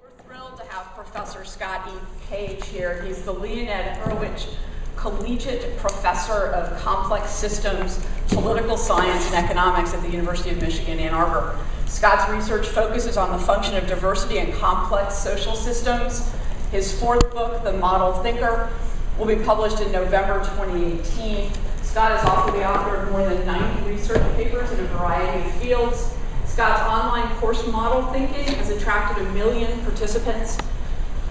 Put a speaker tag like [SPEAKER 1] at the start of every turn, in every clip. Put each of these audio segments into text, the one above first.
[SPEAKER 1] We're thrilled to have Professor Scott E. Page here. He's the Leonid Hurwicz Collegiate Professor of Complex Systems, Political Science, and Economics at the University of Michigan, Ann Arbor. Scott's research focuses on the function of diversity in complex social systems. His fourth book, The Model Thinker, will be published in November 2018. Scott is also the author of more than 90 research papers in a variety of fields. Scott's online course, Model Thinking, has attracted 1 million participants.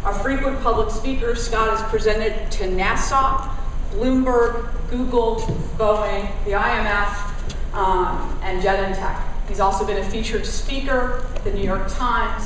[SPEAKER 1] A frequent public speaker, Scott has presented to NASA, Bloomberg, Google, Boeing, the IMF, and Genentech. He's also been a featured speaker at the New York Times,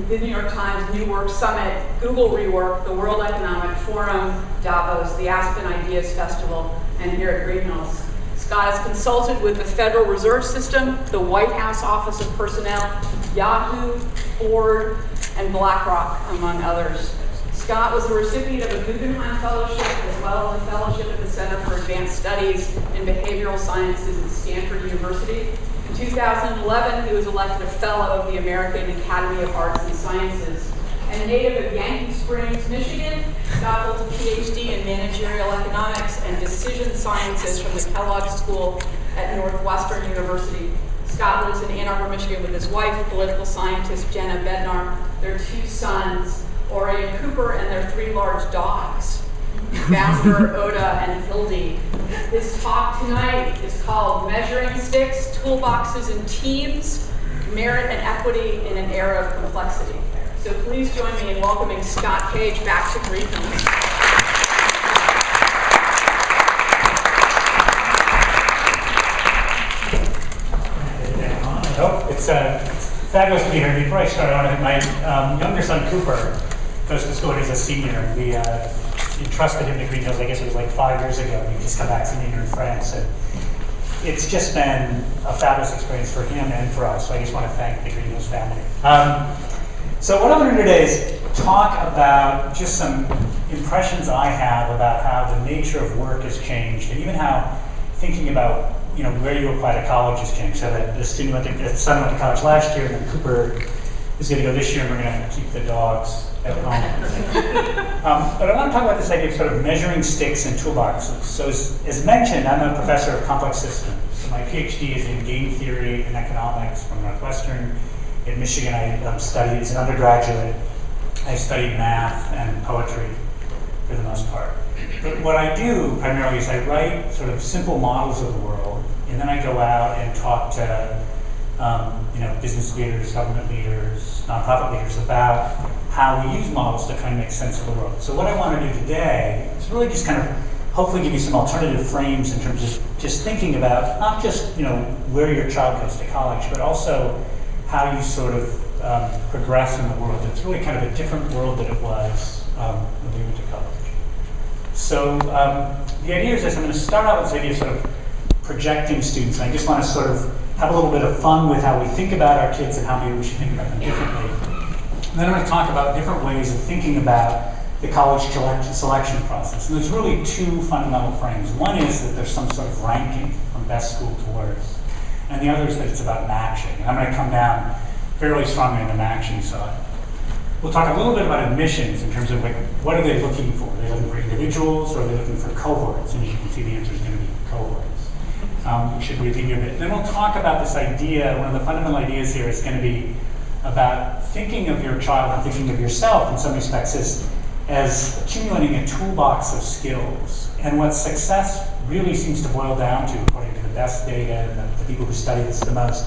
[SPEAKER 1] New Work Summit, Google Rework, the World Economic Forum, Davos, the Aspen Ideas Festival, and here at Greenhills. Scott has consulted with the Federal Reserve System, the White House Office of Personnel, Yahoo, Ford, and BlackRock, among others. Scott was the recipient of a Guggenheim Fellowship as well as a fellowship at the Center for Advanced Studies in Behavioral Sciences at Stanford University. In 2011, he was elected a Fellow of the American Academy of Arts and Sciences. And a native of Yankee Springs, Michigan, Scott holds a PhD in Managerial Economics and Decision Sciences from the Kellogg School at Northwestern University. Scott lives in Ann Arbor, Michigan with his wife, political scientist Jenna Bednar, their 2 sons, Ori and Cooper, and their 3 large dogs, Bounder, Oda, and Hildy. His talk tonight is called Measuring Sticks, Toolboxes and Teams, Merit and Equity in an Era of Complexity. So please join me in welcoming Scott Page back to Greenhills.
[SPEAKER 2] Oh, it's fabulous to be here. Before I start, I want to my younger son Cooper goes to school and he's a senior. We entrusted him to Greenhills, I guess it was like 5 years ago, and he just come back senior in France. And it's just been a fabulous experience for him and for us, so I just want to thank the Greenhills family. So what I'm going to do today is talk about just some impressions I have about how the nature of work has changed, and even how thinking about where you apply to college has changed. So that the son went to college last year, and then Cooper is going to go this year, and we're going to keep the dogs at home. But I want to talk about this idea of sort of measuring sticks and toolboxes. So as mentioned, I'm a professor of complex systems. So my PhD is in game theory and economics from Northwestern. In Michigan, I studied as an undergraduate. I studied math and poetry for the most part. But what I do primarily is I write sort of simple models of the world, and then I go out and talk to business leaders, government leaders, nonprofit leaders about how we use models to kind of make sense of the world. So what I want to do today is really just kind of hopefully give you some alternative frames in terms of just thinking about not just where your child goes to college, but also how you sort of progress in the world. It's really kind of a different world than it was when we went to college. So the idea is this: I'm going to start out with this idea of sort of projecting students. And I just want to sort of have a little bit of fun with how we think about our kids and how maybe we should think about them differently. And then I'm going to talk about different ways of thinking about the college selection process. And there's really 2 fundamental frames. One is that there's some sort of ranking from best school to worst. And the other is that it's about matching. And I'm going to come down fairly strongly on the matching side. We'll talk a little bit about admissions in terms of what are they looking for? Are they looking for individuals or are they looking for cohorts? And as you can see, the answer is going to be cohorts. We should review a bit. Then we'll talk about this idea. One of the fundamental ideas here is going to be about thinking of your child and thinking of yourself in some respects as accumulating a toolbox of skills. And what success really seems to boil down to, according to the best data and the people who study this the most,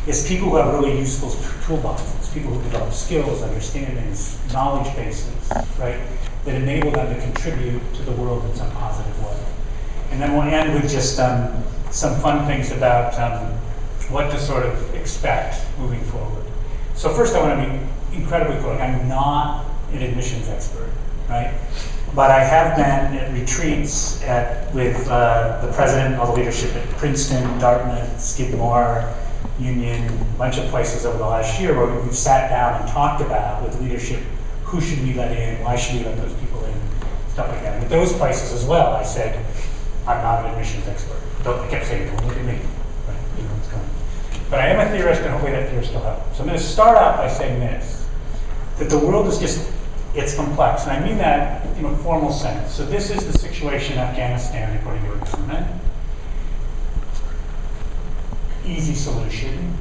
[SPEAKER 2] is people who have really useful toolboxes, people who develop skills, understandings, knowledge bases, right, that enable them to contribute to the world in some positive way. And then we'll end with just some fun things about what to sort of expect moving forward. So first I want to be incredibly clear. I'm not an admissions expert, right? But I have been at retreats with the president and all the leadership at Princeton, Dartmouth, Skidmore, Union, a bunch of places over the last year where we've sat down and talked about with leadership who should we let in, why should we let those people in, stuff like that. With those places as well, I said, I'm not an admissions expert. I kept saying, don't look at me. Right? You know what's going on. But I am a theorist, and hopefully that theorist will help. So I'm going to start out by saying this. that the world is just, it's complex. And I mean that in a formal sense. So this is the situation in Afghanistan, according to our government. Easy solution,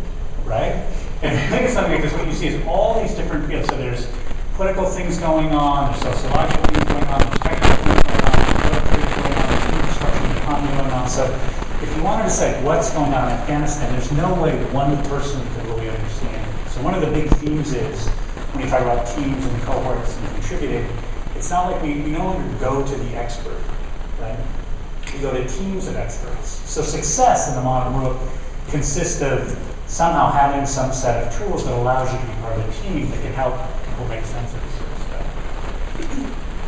[SPEAKER 2] right? And if you think of something like this, what you see is all these different fields. So there's political things going on, there's sociological things going on, there's technical things going on, there's political things going on, there's infrastructure and economy going on. So if you wanted to say what's going on in Afghanistan, there's no way one person could really understand it. So one of the big themes is, when you talk about teams and cohorts and contributing, it's not like we no longer go to the expert, right? We go to teams of experts. So success in the modern world consists of somehow having some set of tools that allows you to be part of a team that can help people make sense of this sort of stuff.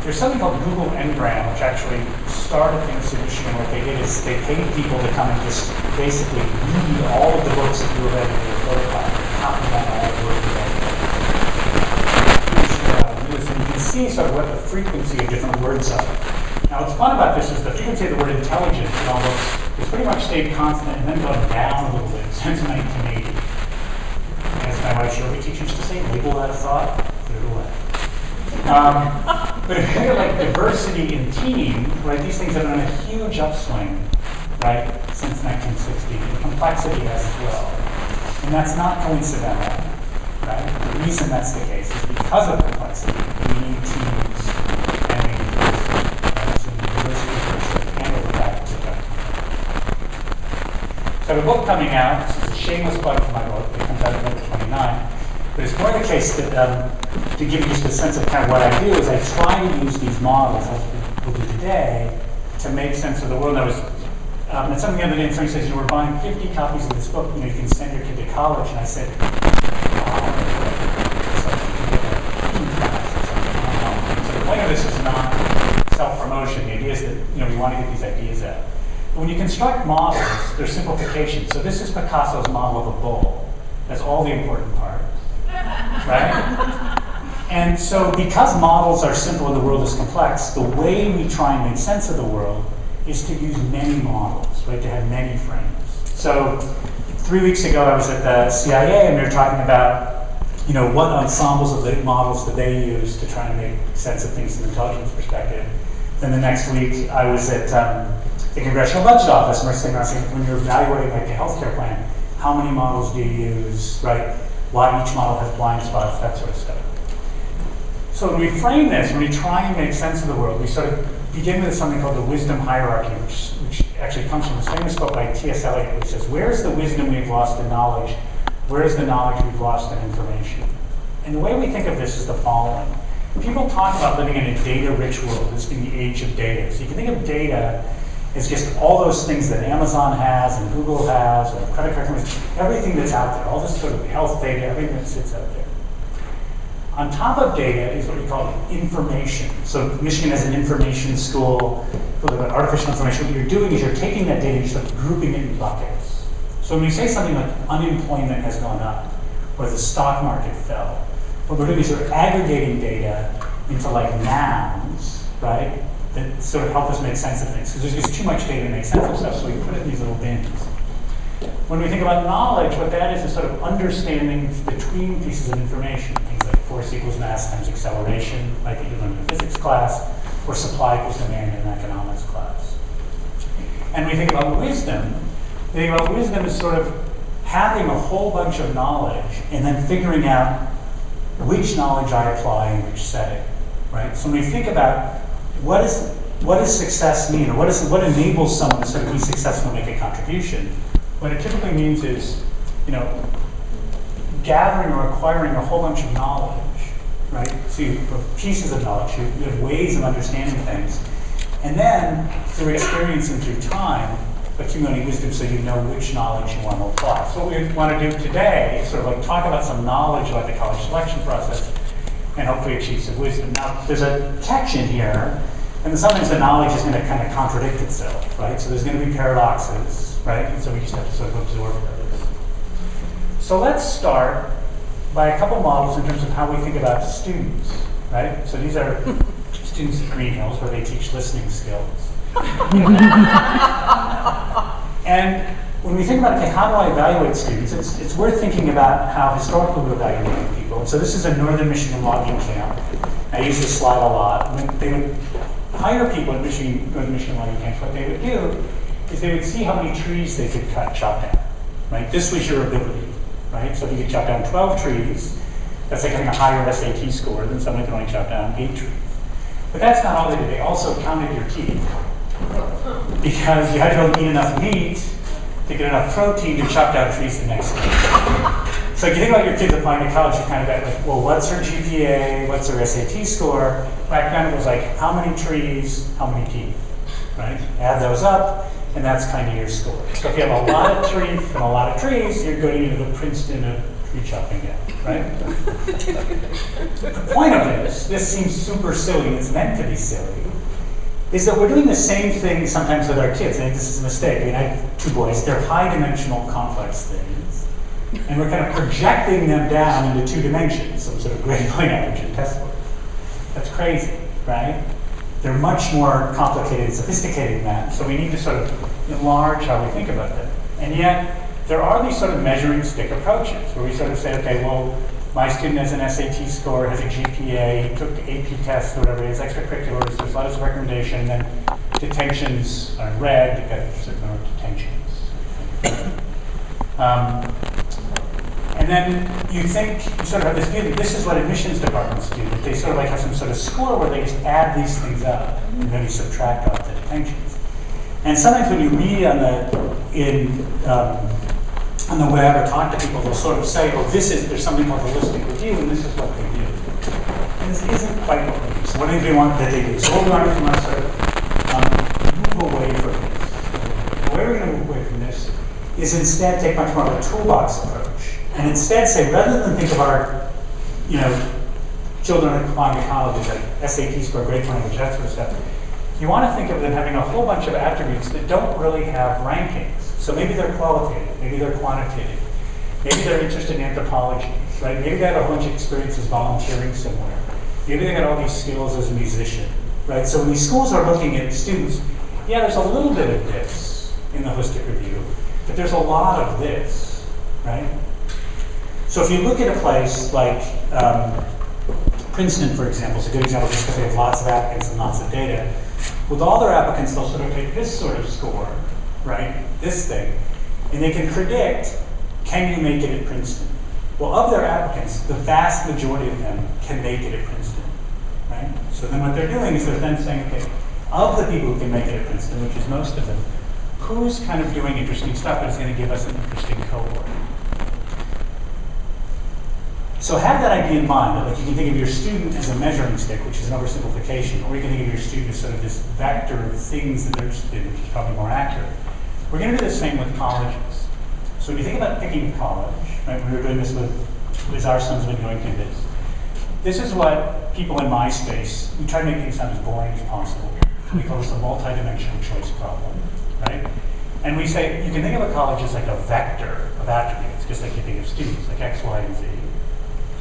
[SPEAKER 2] There's something called Google Ngram, which actually started in Michigan. What they did is they paid people to come and just basically read all of the books that you read in your protocol, copy down all the words you read. And you can see sort of what the frequency of different words are. Now, what's fun about this is the frequency of the word intelligence in all books has pretty much stayed constant and then gone down a little bit since 1980. As my wife Shirley teaches to say, label that thought, put it away. But if you think of like diversity in team, right, these things have been on a huge upswing, right, since 1960. And complexity has as well. And that's not coincidental, right? The reason that's the case is because of complexity. We need teams and we need diversity. Right? So the diversity is handle the fact that so I have a book coming out. This is a shameless plug for my book. It comes out November 29. But it's more the case that, to give you just a sense of kind of what I do, is I try to use these models, as we'll do today, to make sense of the world. I was, and something the other day, somebody says, we're buying 50 copies of this book, you can send your kid to college. And I said, so the point of this is not self-promotion. The idea is that, we want to get these ideas out. But when you construct models, there's simplification. So this is Picasso's model of a bull. That's all the important part. Right? And so because models are simple and the world is complex, the way we try and make sense of the world is to use many models, right? To have many frames. So 3 weeks ago I was at the CIA and we were talking about, what ensembles of the models that they use to try and make sense of things from an intelligence perspective. Then the next week I was at the Congressional Budget Office and we're saying, when you're evaluating like a healthcare plan, how many models do you use, right? Why each model has blind spots, that sort of stuff. So when we frame this, when we try and make sense of the world, we sort of begin with something called the wisdom hierarchy, which actually comes from this famous quote by T.S. Eliot, which says, where's the wisdom we've lost in knowledge? Where's the knowledge we've lost in information? And the way we think of this is the following. People talk about living in a data-rich world, this being the age of data. So you can think of data as just all those things that Amazon has and Google has, or credit card companies, everything that's out there, all this sort of health data, everything that sits out there. On top of data is what we call information. So Michigan has an information school, about artificial information. What you're doing is you're taking that data and you're just grouping it in buckets. So when we say something like unemployment has gone up, or the stock market fell, what we're doing is we're aggregating data into like nouns, right? That sort of help us make sense of things. Because there's just too much data to make sense of stuff, so we put it in these little bins. When we think about knowledge, what that is sort of understanding between pieces of information. Things like force equals mass times acceleration, like you learned in a physics class, or supply equals demand in an economics class. And we think about wisdom. We think about wisdom as sort of having a whole bunch of knowledge and then figuring out which knowledge I apply in which setting, right? So when we think about what does success mean, or what enables someone to sort of be successful and make a contribution, what it typically means is, gathering or acquiring a whole bunch of knowledge, right? So you have pieces of knowledge, you have ways of understanding things, and then through experience and through time, accumulating wisdom so you know which knowledge you want to apply. So what we want to do today is sort of like talk about some knowledge about the college selection process and hopefully achieve some wisdom. Now, there's a catch in here, and sometimes the knowledge is going to kind of contradict itself, right? So there's going to be paradoxes, right? And so we just have to sort of absorb those. So let's start by a couple models in terms of how we think about students, right? So these are students at Green Hills where they teach listening skills. And when we think about, okay, how do I evaluate students, it's worth thinking about how historically we evaluate people. And so this is a Northern Michigan logging camp. I use this slide a lot. When they would hire people at Northern Michigan logging camps, what they would do is they would see how many trees they could chop down, right? This was your ability, right? So if you could chop down 12 trees, that's like having a higher SAT score than someone who can only chop down 8 trees. But that's not all they did. They also counted your teeth. Because you had to go eat enough meat to get enough protein to chop down trees the next day. So if you think about your kids applying to college, you kind of got like, well, what's her GPA? What's her SAT score? Back then it was like, how many trees, how many teeth, right? Add those up, and that's kind of your score. So if you have a lot of teeth and a lot of trees, you're going into the Princeton of tree chopping gang, right? The point of this seems super silly, and it's meant to be silly, is that we're doing the same thing sometimes with our kids. I think this is a mistake. I mean, I have 2 boys. They're high-dimensional, complex things. And we're kind of projecting them down into 2 dimensions, some sort of grade point average and test scores. That's crazy, right? They're much more complicated and sophisticated than that. So we need to sort of enlarge how we think about them. And yet, there are these sort of measuring stick approaches where we sort of say, okay, well, my student has an SAT score, has a GPA, took AP tests, whatever it is, extracurriculars, there's letters of recommendation, then detentions are in red, you've got a certain number of detentions. And then you think, you sort of have this view that this is what admissions departments do, that they sort of like have some sort of score where they just add these things up and then you subtract off the detentions. And sometimes when you read on the web or talk to people, they'll sort of say, oh, there's something called holistic review, and this is what they do. And this isn't quite what they do. So what do we want that they do? So what we want to do, we want to sort of move away from this. The way we're going to move away from this is instead take much more of a toolbox approach. And instead say, rather than think of our, children applying to colleges like SAT score, grade point average, that sort of stuff, you want to think of them having a whole bunch of attributes that don't really have rankings. So maybe they're qualitative, maybe they're quantitative, maybe they're interested in anthropology, right? Maybe they have a bunch of experiences volunteering somewhere. Maybe they got all these skills as a musician, right? So when these schools are looking at students, yeah, there's a little bit of this in the holistic review, but there's a lot of this, right? So if you look at a place like Princeton, for example, is a good example just because they have lots of applicants and lots of data. With all their applicants, they'll sort of take this sort of score, right, this thing, and they can predict, can you make it at Princeton? Well, of their applicants, the vast majority of them can make it at Princeton, right? So then what they're doing is they're then saying, okay, of the people who can make it at Princeton, which is most of them, who's kind of doing interesting stuff that is going to give us an interesting cohort? So have that idea in mind, that like you can think of your student as a measuring stick, which is an oversimplification, or you can think of your student as sort of this vector of things that they're interested in, which is probably more accurate. We're going to do the same with colleges. So when you think about picking college, right, we were doing this with Liz, our son's been going through this. This is what people in my space, we try to make things sound as boring as possible. We call this a multi-dimensional choice problem, right? And we say, you can think of a college as like a vector of attributes, just like you think of students, like X, Y, and Z.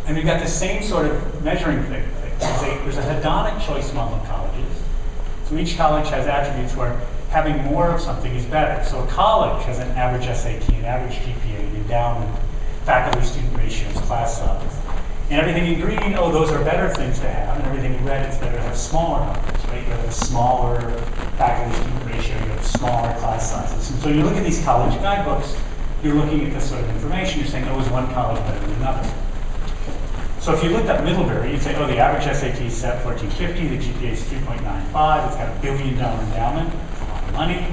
[SPEAKER 2] And we've got the same sort of measuring thing. There's a hedonic choice model of colleges. So each college has attributes where having more of something is better. So a college has an average SAT, an average GPA, an endowment, faculty-student ratios, class size. And everything in green, oh, those are better things to have. And everything in red, it's better to have smaller numbers, right? You have a smaller faculty-student ratio, you have smaller class sizes. And so you look at these college guidebooks, you're looking at this sort of information, you're saying, oh, is one college better than another? So if you looked up Middlebury, you'd say, oh, the average SAT is set 1450, the GPA is 3.95, it's got $1 billion endowment, it's a lot of money.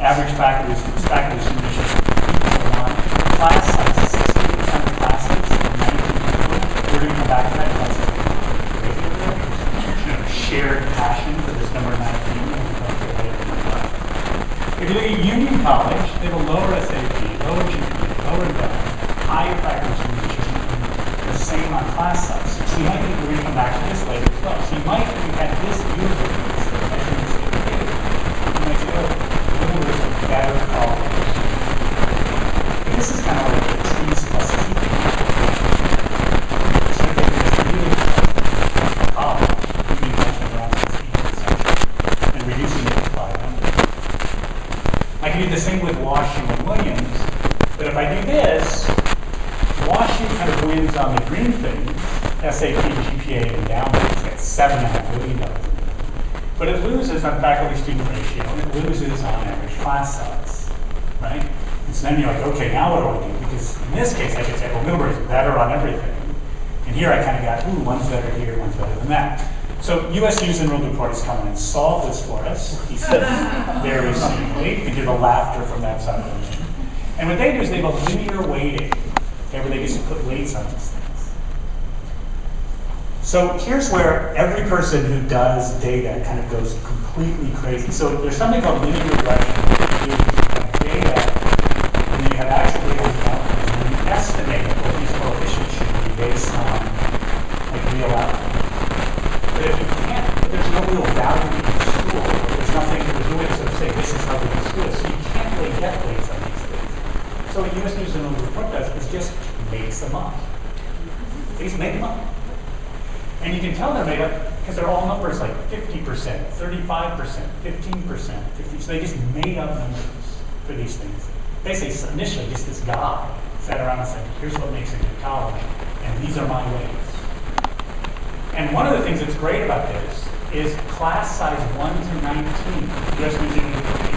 [SPEAKER 2] Average faculty student ratio is 3.1. Class size is 60% of the classes, 19 people. We're going to come back to that. That's shared passion for this number 19. If you look at Union College, they have a lower SAT, lower GPA, lower endowment, higher faculty student ratio, the same on class size. So you might think we're going to come back to this later as well. So you might, if you had this view of this, the measurements that you did, you might say, oh, a little bit of better college. This is kind of like wins on the green thing, SAT, GPA, and endowment, gets $7.5 billion. But it loses on faculty-student ratio, and it loses on average class size, right? And so then you're like, okay, now what do I do? Because in this case, I could say, well, Middlebury's better on everything. And here I kind of got, ooh, one's better here, one's better than that. So US News and World Report has come in and solved this for us. He said very simply. You can hear the laughter from that side of the room. And what they do is they have a linear weighting, okay, where they just put weights on these things. So here's where every person who does data kind of goes completely crazy. So there's something called linear regression. You have data, and then you have actual data outcomes, and then you estimate what these coefficients should be based on like real outcomes. But if you can't, if there's no real value in the school, there's no way to sort of say this is how we do school, so you can't really get weights on these things. So what US News and World Report does is just makes them up. They just make them up. And you can tell they're made up because they're all numbers like 50%, 35%, 15%, 50%. So they just made up numbers for these things. Basically, initially, just this guy sat around and said, here's what makes a good college, and these are my weights. And one of the things that's great about this is class size 1 to 19, US News and World Report.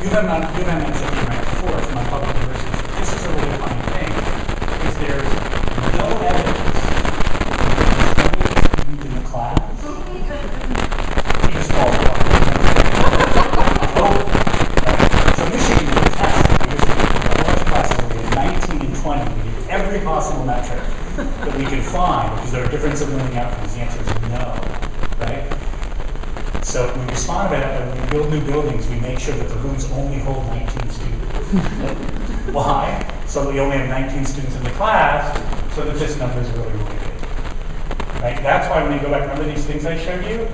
[SPEAKER 2] UM ends up being ranked 4th among public universities. This is a really funny thing, because there's no evidence that in the class, he just falls apart. So Michigan did a test, because the large classes we had 19 and 20. We did every possible metric that we could find, because there are difference in learning outcomes. The answer is no, right? So we respond by that when we build new buildings, we make sure that the rooms only hold 19 students. Why? So we only have 19 students in the class, so that this number is really, really big. Right? That's why when you go back, remember these things I showed you?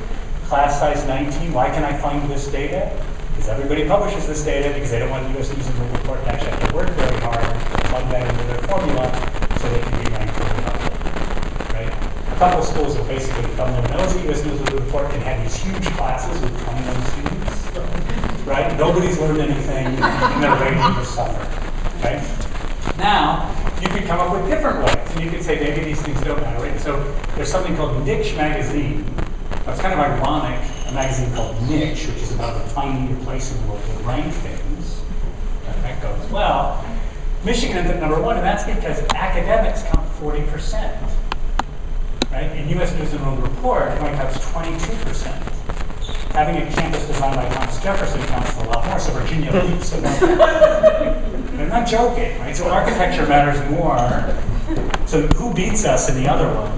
[SPEAKER 2] Class size 19, why can I find this data? Because everybody publishes this data because they don't want US News and World Report to actually have to work very hard to plug that into their formula so they can be ranked really high. A couple of schools will basically become their nose. US News and World Report can have these huge classes with 21 students, right? Nobody's learned anything, and they're waiting to suffer, right? Now, you could come up with different ways, and you could say maybe these things don't matter, right? So there's something called Niche magazine. It's kind of ironic, a magazine called Niche, which is about finding your place in the world to rank things. That goes well. Michigan ends up number 1, and that's because academics count 40%. Right? In US News and World Report, it only counts 22%. Having a campus designed by Thomas Jefferson counts a lot more, so Virginia leaps above that. I'm not joking, right? So architecture matters more. So who beats us in the other one?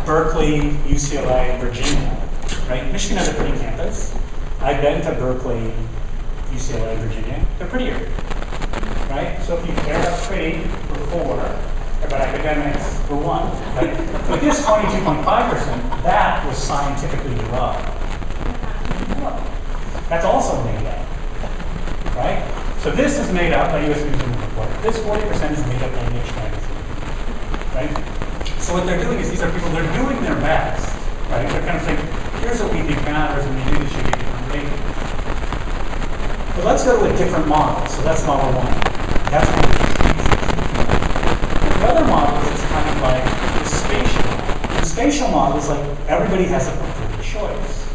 [SPEAKER 2] Berkeley, UCLA, Virginia, right? Michigan has a pretty campus. I've been to Berkeley, UCLA, Virginia. They're prettier, right? So if you pair up pretty for 4, about academics for 1, right? But this 22.5%, that was scientifically derived. That's also made up, right? So this is made up by US News and World Report. This 40% is made up by Niche magazine, right? So what they're doing is these are people, they're doing their best, right? They're kind of saying, here's what we think matters, and we do this, you get different rating. But let's go to a different model. So that's model 1. That's one of the the other model is kind of like the spatial model. The spatial model is like everybody has a preferred choice,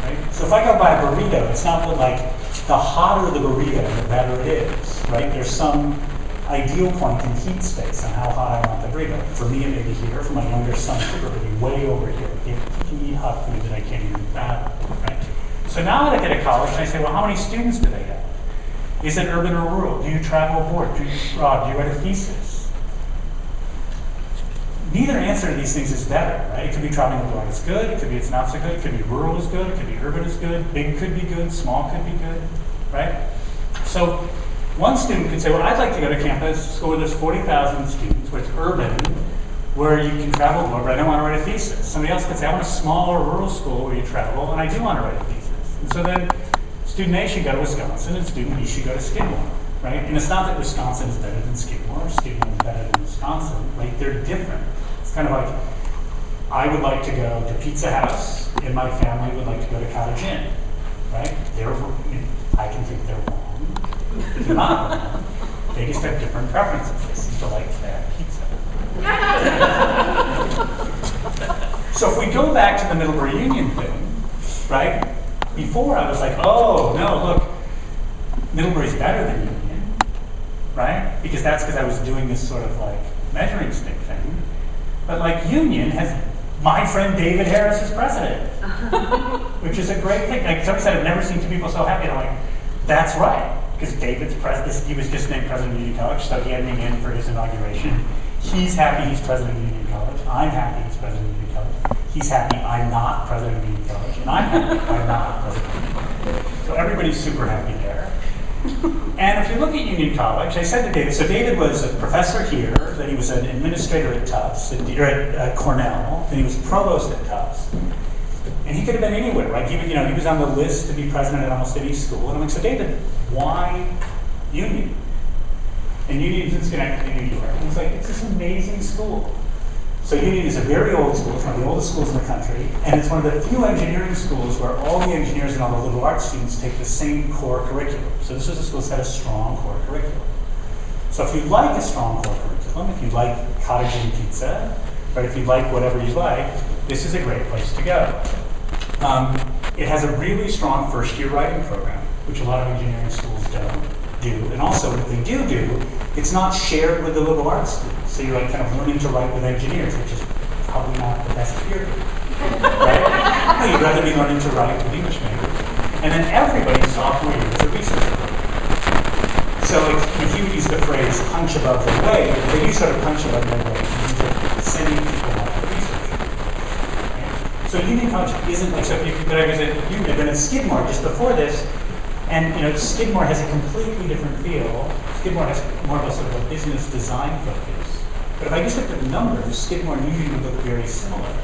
[SPEAKER 2] right? So if I go buy a burrito, it's not like the hotter the burrito, the better it is, right? There's some ideal point in heat space on how hot I want the burrito. For me, it may be here. For my younger son, it would be way over here. He can eat hot food that I can't even fathom, right? So now that I get to college, and I say, well, how many students do they have? Is it urban or rural? Do you travel abroad? Do you write a thesis? Neither answer to these things is better, right? It could be traveling abroad is good, it could be it's not so good, it could be rural is good, it could be urban is good, big could be good, small could be good, right? So one student could say, well, I'd like to go to campus, school where there's 40,000 students, where it's urban, where you can travel abroad, but I don't want to write a thesis. Somebody else could say, I want a smaller rural school where you travel, and I do want to write a thesis. And so then student A should go to Wisconsin, and student B should go to Skidmore, right? And it's not that Wisconsin is better than Skidmore, or Skidmore is better than Wisconsin, right? They're different. Kind of like, I would like to go to Pizza House, and my family would like to go to Cottage Inn, right? I can think they're wrong. They're not wrong. They just have different preferences. They seem to like bad pizza. So if we go back to the Middlebury Union thing, right? Before I was like, oh, no, look, Middlebury's better than Union, right? Because I was doing this sort of like measuring stick thing. But like Union has my friend David Harris as president, which is a great thing. Like somebody said, I've never seen two people so happy. And I'm like, that's right, because David's president. He was just named president of Union College, so he had me in for his inauguration. He's happy he's president of Union College. I'm happy he's president of Union College. He's happy I'm not president of Union College, and I'm happy I'm not president of Union College. So everybody's super happy there. And if you look at Union College, I said to David, so David was a professor here, then he was an administrator at Tufts, or at Cornell, then he was provost at Tufts. And he could have been anywhere, right? He was on the list to be president at almost any school. And I'm like, so David, why Union? And Union's in Schenectady, New York. And he's like, it's this amazing school. So Union is a very old school. It's one of the oldest schools in the country. And it's one of the few engineering schools where all the engineers and all the liberal arts students take the same core curriculum. So this is a school that has a strong core curriculum. So if you like a strong core curriculum, if you like cottage and pizza, or if you like whatever you like, this is a great place to go. It has a really strong first-year writing program, which a lot of engineering schools don't do. And also, if they do, it's not shared with the liberal arts students. So you're like kind of learning to write with engineers, which is probably not the best period. Right? No, you'd rather be learning to write with English majors. And then everybody's sophomore year is a research program. So if you use the phrase punch above their weight, they do sort of punch above their weight in terms of sending people out to research. Right? So Union College isn't like, so if you, but I was at Union, I've been at Skidmore just before this, and Skidmore has a completely different feel. Skidmore has more of a sort of a business design focus. But if I just looked at the numbers, Skidmore and Union would look very similar,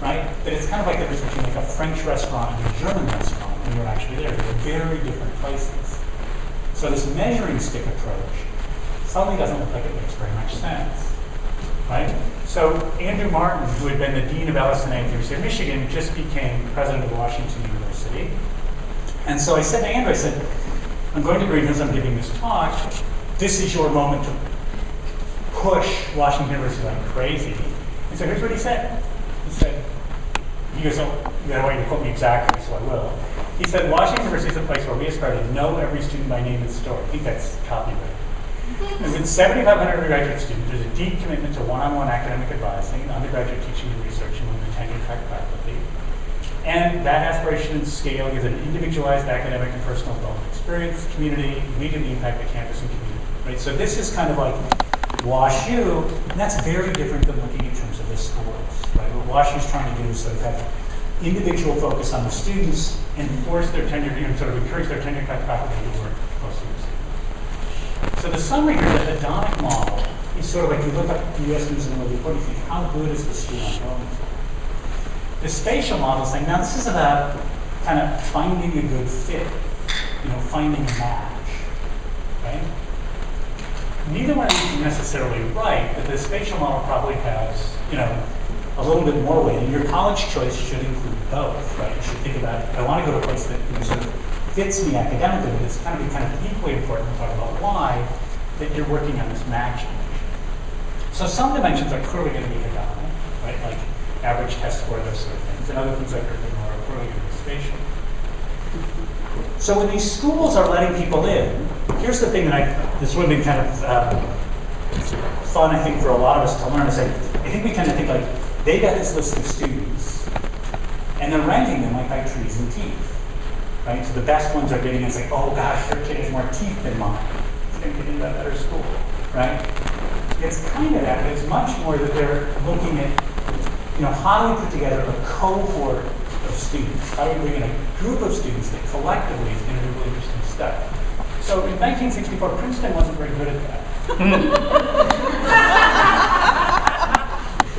[SPEAKER 2] right? But it's kind of like the difference between like a French restaurant and a German restaurant when you're actually there. They're very different places. So this measuring stick approach suddenly doesn't look like it makes very much sense, right? So Andrew Martin, who had been the dean of LS&A at the University of Michigan, just became president of Washington University. And so I said to Andrew, I said, I'm going to Green Hills, I'm giving this talk. This is your moment to push Washington University like crazy. And so here's what he said. He goes, oh, I want you to quote me exactly, so I will. He said, Washington University is a place where we aspire to know every student by name and story. I think that's copyright. And with 7,500 undergraduate students, there's a deep commitment to one-on-one academic advising, undergraduate teaching and research among the tenure-track faculty. And that aspiration and scale gives an individualized academic and personal development experience, community, immediately impact the campus and community. Right? So this is kind of like WashU, and that's very different than looking in terms of the scores. Right? What WashU's trying to do is sort of have individual focus on the students and force their tenure, sort of encourage their tenure track faculty to work closely with students. So the summary here, the hedonic model, is sort of like you look up the US News and World Report, you think, how good is the school I'm going to? The spatial model is saying, now this is about kind of finding a good fit, finding a match, right? Neither one of these is necessarily right, but the spatial model probably has, a little bit more weight. And your college choice should include both, right? You should think about, I want to go to a place that sort of fits me academically, but it's kind of equally important to talk about why that you're working on this matching. So some dimensions are clearly going to be hedonic, right? Like average test score, those sort of things. And other things like are clearly going to be spatial. So when these schools are letting people in, here's the thing that this would have been kind of fun, I think, for a lot of us to learn. Is I think we kind of think like, they got this list of students, and they're ranking them like by trees and teeth, right? So the best ones are getting in, it's like, oh gosh, your kid has more teeth than mine. He's going to get into that better school, right? It's kind of that, but it's much more that they're looking at, how do we put together a cohort of students? How do we bring in a group of students that collectively is going to do really interesting stuff? So in 1964, Princeton wasn't very good at that.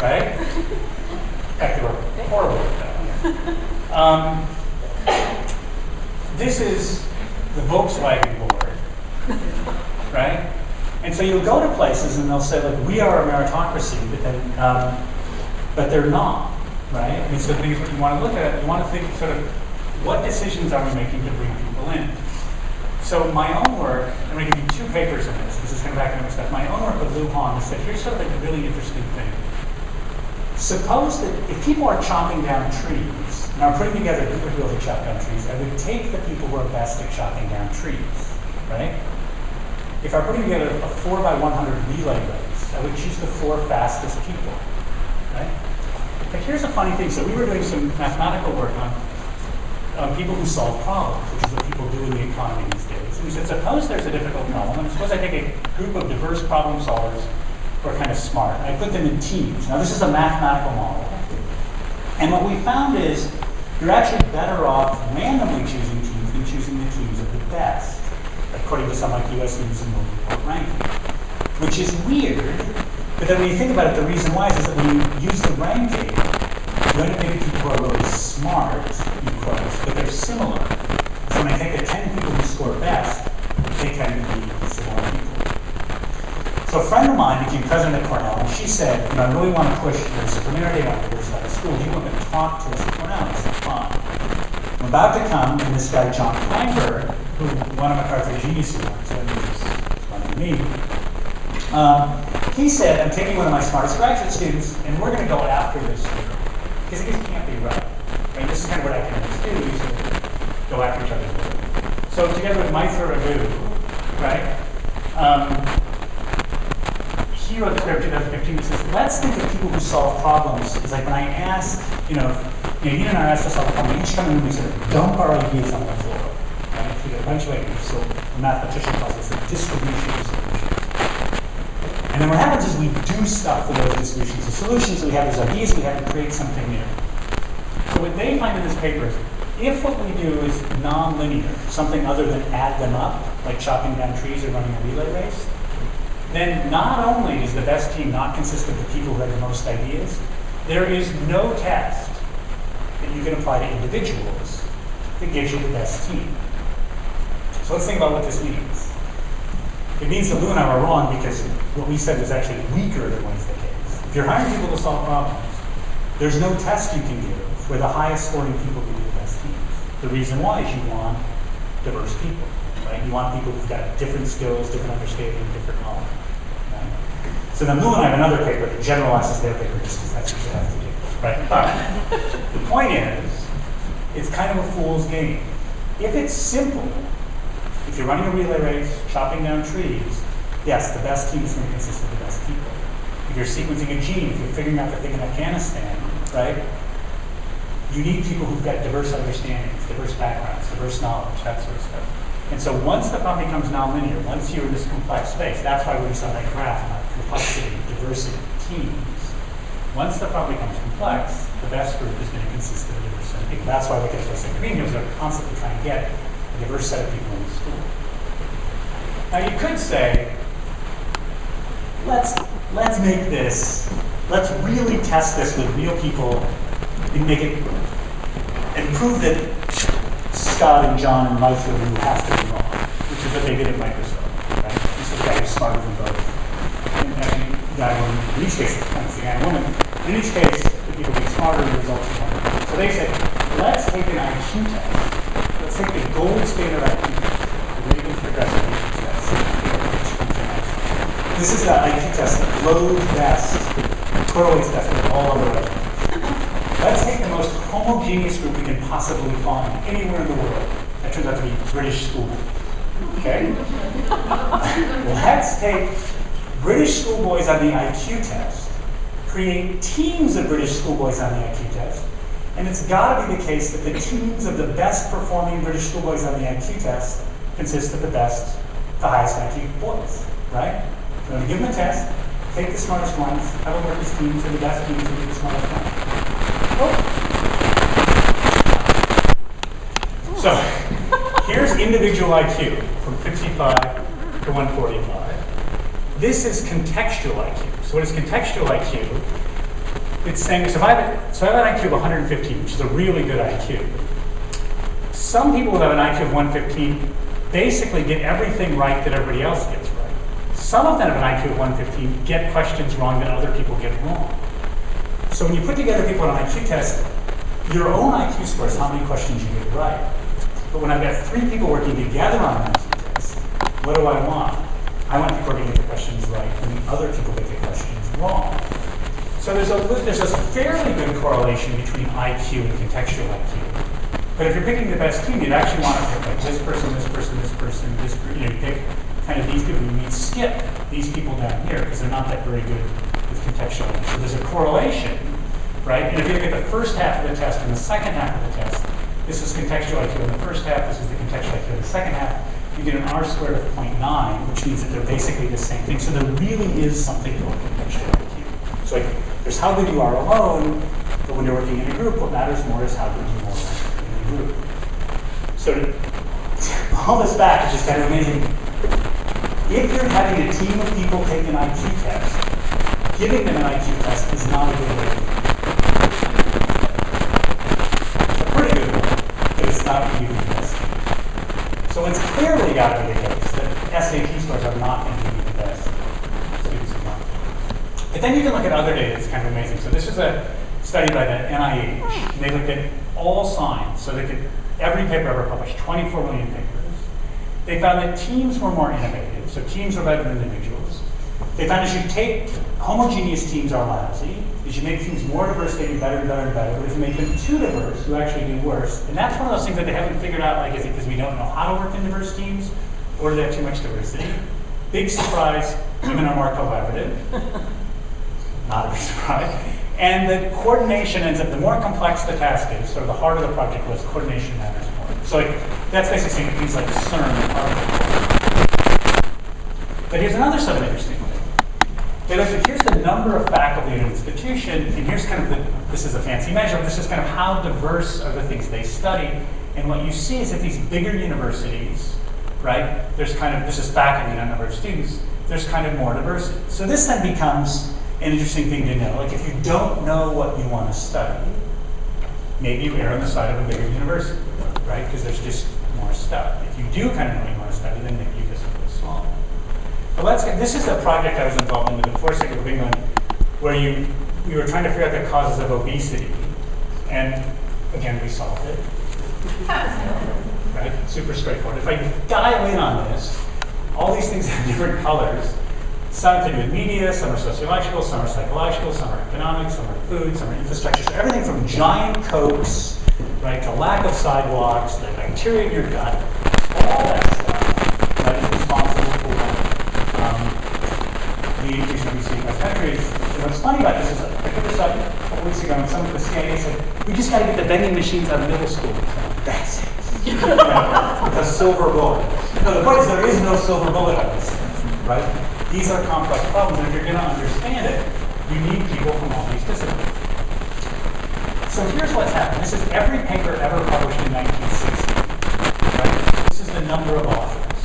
[SPEAKER 2] Right? In fact, they were horrible at that. This is the Volkswagen board, right? And so you'll go to places and they'll say, like, we are a meritocracy, but they're not, right? I mean, so things what you want to look at, you want to think sort of, what decisions are we making to bring people in? So my own work, I'm going to give you two papers on this. This is come back and other stuff. My own work with Lou Hong said, here's sort of like a really interesting thing. Suppose that if people are chopping down trees, and I'm putting together a group of people who chop down trees, I would take the people who are best at chopping down trees, right? If I'm putting together a 4x100 relay race, I would choose the 4 fastest people, right? But here's a funny thing. So we were doing some mathematical work on people who solve problems, which is what people do in the economy these days. And we said, suppose there's a difficult problem, and suppose I take a group of diverse problem solvers who are kind of smart, and I put them in teams. Now this is a mathematical model. And what we found is you're actually better off randomly choosing teams than choosing the teams of the best, according to some like US News and World Report ranking. Which is weird, but then when you think about it, the reason why is that when you use the ranking, you end up getting people who are really smart, in quotes, but they're similar. So when I take the 10 people who score best, they tend to be similar people. So a friend of mine became president at Cornell, and she said, I really want to push the disciplinary on the diverse side of school. He wanted to talk to us at Cornell. I said, fine. I'm about to come, and this guy, John Kleinberg, who won a MacArthur Genius Award, so he's funny to me, he said, I'm taking one of my smartest graduate students, and we're going to go after this theory. Because it just can't be right. Right? This is kind of what academics do. You sort of go after each other's work. So together with Maithra Raghu, right, he wrote this paper in 2015 that says, let's think of people who solve problems. It's like when I ask, you and I asked to solve a problem, each come in and we sort of dump our ideas on the floor. Right? We get a bunch of ideas. So a mathematician calls this a distribution of solutions. And then what happens is we do stuff with those distributions of solutions. So we have these ideas, we have to create something new. So what they find in this paper is, if what we do is non-linear, something other than add them up, like chopping down trees or running a relay race, then not only does the best team not consist of the people who have the most ideas, there is no test that you can apply to individuals that gives you the best team. So let's think about what this means. It means that Lou and I were wrong because what we said was actually weaker than was the case. If you're hiring people to solve problems, there's no test you can give where the highest scoring people can be the best teams. The reason why is you want diverse people, right? You want people who've got different skills, different understanding, different knowledge. Right? So then Lou and I have another paper that generalizes their paper just because that's what you have to do, right? But the point is, it's kind of a fool's game. If it's simple, if you're running a relay race, chopping down trees, yes, the best team is going to consist of the best people. If you're sequencing a gene, if you're figuring out the thing in Afghanistan, right? You need people who've got diverse understandings, diverse backgrounds, diverse knowledge, that sort of stuff. And so once the problem becomes nonlinear, once you're in this complex space, that's why we saw that graph about complexity, diversity, teams. Once the problem becomes complex, the best group is going to consist of a diverse set of people. That's why we get to say green hills are constantly trying to get a diverse set of people in the school. Now you could say, let's make this, let's really test this with real people and make it, and prove that Scott and John and Maithra Raghu have to be wrong, which is what they did at Microsoft, right? This is the guy who's smarter than both. And actually, the guy and woman, in each case, it's the guy and woman. In each case, the people being smarter, the results are better. So they said, let's take an IQ test. Let's take the gold standard IQ test, the Reagan's progressive IQ test. This is the IQ test that flows best, correlates best with all other evidence. Let's take the most homogeneous group we can possibly find anywhere in the world. That turns out to be British schoolboys. Okay? Let's take British schoolboys on the IQ test, create teams of British schoolboys on the IQ test, and it's got to be the case that the teams of the best performing British schoolboys on the IQ test consist of the highest IQ boys, right? We're going to give them a test, take the smartest ones, have them work as teams, and the best teams will be the smartest ones. So here's individual IQ from 55 to 145. This is contextual IQ. So what is contextual IQ? It's saying, so I have an IQ of 115, which is a really good IQ. Some people that have an IQ of 115 basically get everything right that everybody else gets right. Some of them have an IQ of 115 get questions wrong that other people get wrong. So when you put together people on an IQ test, your own IQ score is how many questions you get right. But when I've got 3 people working together on an IQ test, what do I want? I want people to get the questions right, and the other people get the questions wrong. So there's a fairly good correlation between IQ and contextual IQ. But if you're picking the best team, you'd actually want to pick like this person, this person, this person, this person. You know, pick kind of these people. You'd skip these people down here because they're not that very good with contextual IQ. So there's a correlation, right? And if you look at the first half of the test and the second half of the test, this is contextual IQ in the first half, this is the contextual IQ in the second half, you get an R squared of 0.9, which means that they're basically the same thing. So there really is something to contextual IQ. So like, there's how good you are alone, but when you're working in a group, what matters more is how good you are in a group. So to all this back is just kind of amazing. If you're having a team of people take an IQ test, giving them an IQ test is not a good way to do it. It's a pretty good one, but it's not a good test. So it's clearly got to be the case that SAT scores are not going to be the best students of mine. But then you can look at other data that's kind of amazing. So this is a study by the NIH, and they looked at all science. So they could, every paper ever published, 24 million papers. They found that teams were more innovative, so teams were better than individuals. They found as you take homogeneous teams are lousy. As you make teams more diverse, they do better and better and better. But if you make them too diverse, you actually do worse. And that's one of those things that they haven't figured out, like, is it because we don't know how to work in diverse teams, or do they have too much diversity? Big surprise, women are more collaborative. Not a big surprise. And the coordination ends up, the more complex the task is, sort of the harder the project was, coordination matters more. So like, that's basically saying that things like CERN are. But here's another sort of interesting thing. They looked at, here's the number of faculty in an institution, and here's kind of this is a fancy measure, but this is kind of how diverse are the things they study. And what you see is that these bigger universities, right, there's kind of, this is faculty, not number of students, there's kind of more diversity. So this then becomes an interesting thing to know. Like, if you don't know what you want to study, maybe you err on the side of a bigger university, right? Because there's just more stuff. If you do kind of know what you want to study, then maybe you just go small. But this is the project I was involved in with the Foresight of England, where we were trying to figure out the causes of obesity. And again, we solved it. Right? Super straightforward. If I dial in on this, all these things have different colors. Some have to do with media, some are sociological, some are psychological, some are economic, some are food, some are infrastructure. So everything from giant cokes, right, to lack of sidewalks, the bacteria in your gut, all that stuff, right, is responsible for the increase in obesity across countries. And what's funny about this is, I put this up a couple weeks ago, and some of the CIA said, we just got to get the vending machines out of middle school. That's it. The silver bullet. No, the point is there is no silver bullet on this, right? These are complex problems, and if you're going to understand it, you need people from all these disciplines. So here's what's happened. This is every paper ever published in 1960. Right? This is the number of authors.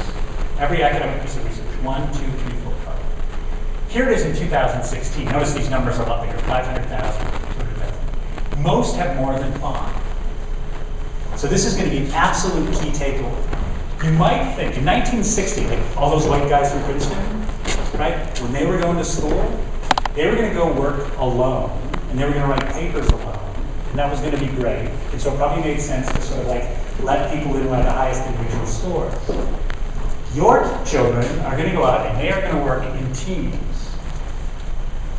[SPEAKER 2] Every academic piece of research. 1, 2, 3, 4, 5. Here it is in 2016. Notice these numbers are a lot bigger. 500,000, 200,000. Most have more than 5. So this is going to be an absolute key takeaway. You might think, in 1960, like all those white guys from Princeton, right? When they were going to school, they were going to go work alone, and they were going to write papers alone, and that was going to be great. And so it probably made sense to sort of like let people in by the highest individual score. Your children are going to go out, and they are going to work in teams.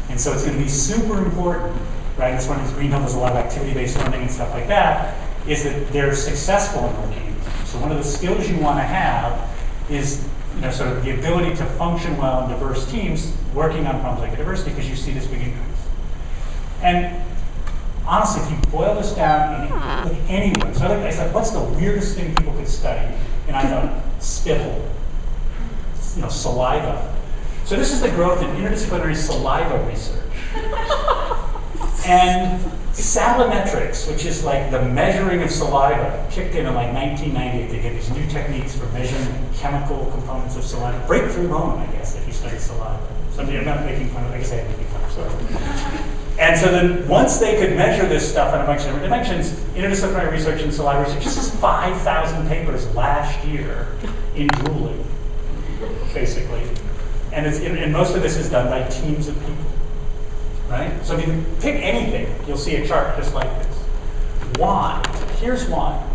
[SPEAKER 2] And so it's going to be super important, right? That's one of these Greenhill does a lot of activity-based learning and stuff like that, is that they're successful in working in teams. So one of the skills you want to have is, you know, sort of the ability to function well in diverse teams, working on problems like diversity, because you see this big increase. And honestly, if you boil this down in like anyone, so I said, what's the weirdest thing people could study? And I thought, spittle, you know, saliva. So this is the growth in interdisciplinary saliva research. And salammetrics, which is like the measuring of saliva, kicked in like 1998. They get these new techniques for measuring chemical components of saliva. Breakthrough moment, I guess, if you study saliva. Something I'm not making fun of. I guess I am making fun of saliva. And so then once they could measure this stuff on a bunch of different dimensions, interdisciplinary research and saliva research, this is 5,000 papers last year in drooling, basically. And most of this is done by teams of people. Right? So if you pick anything, you'll see a chart just like this. Why? Here's why.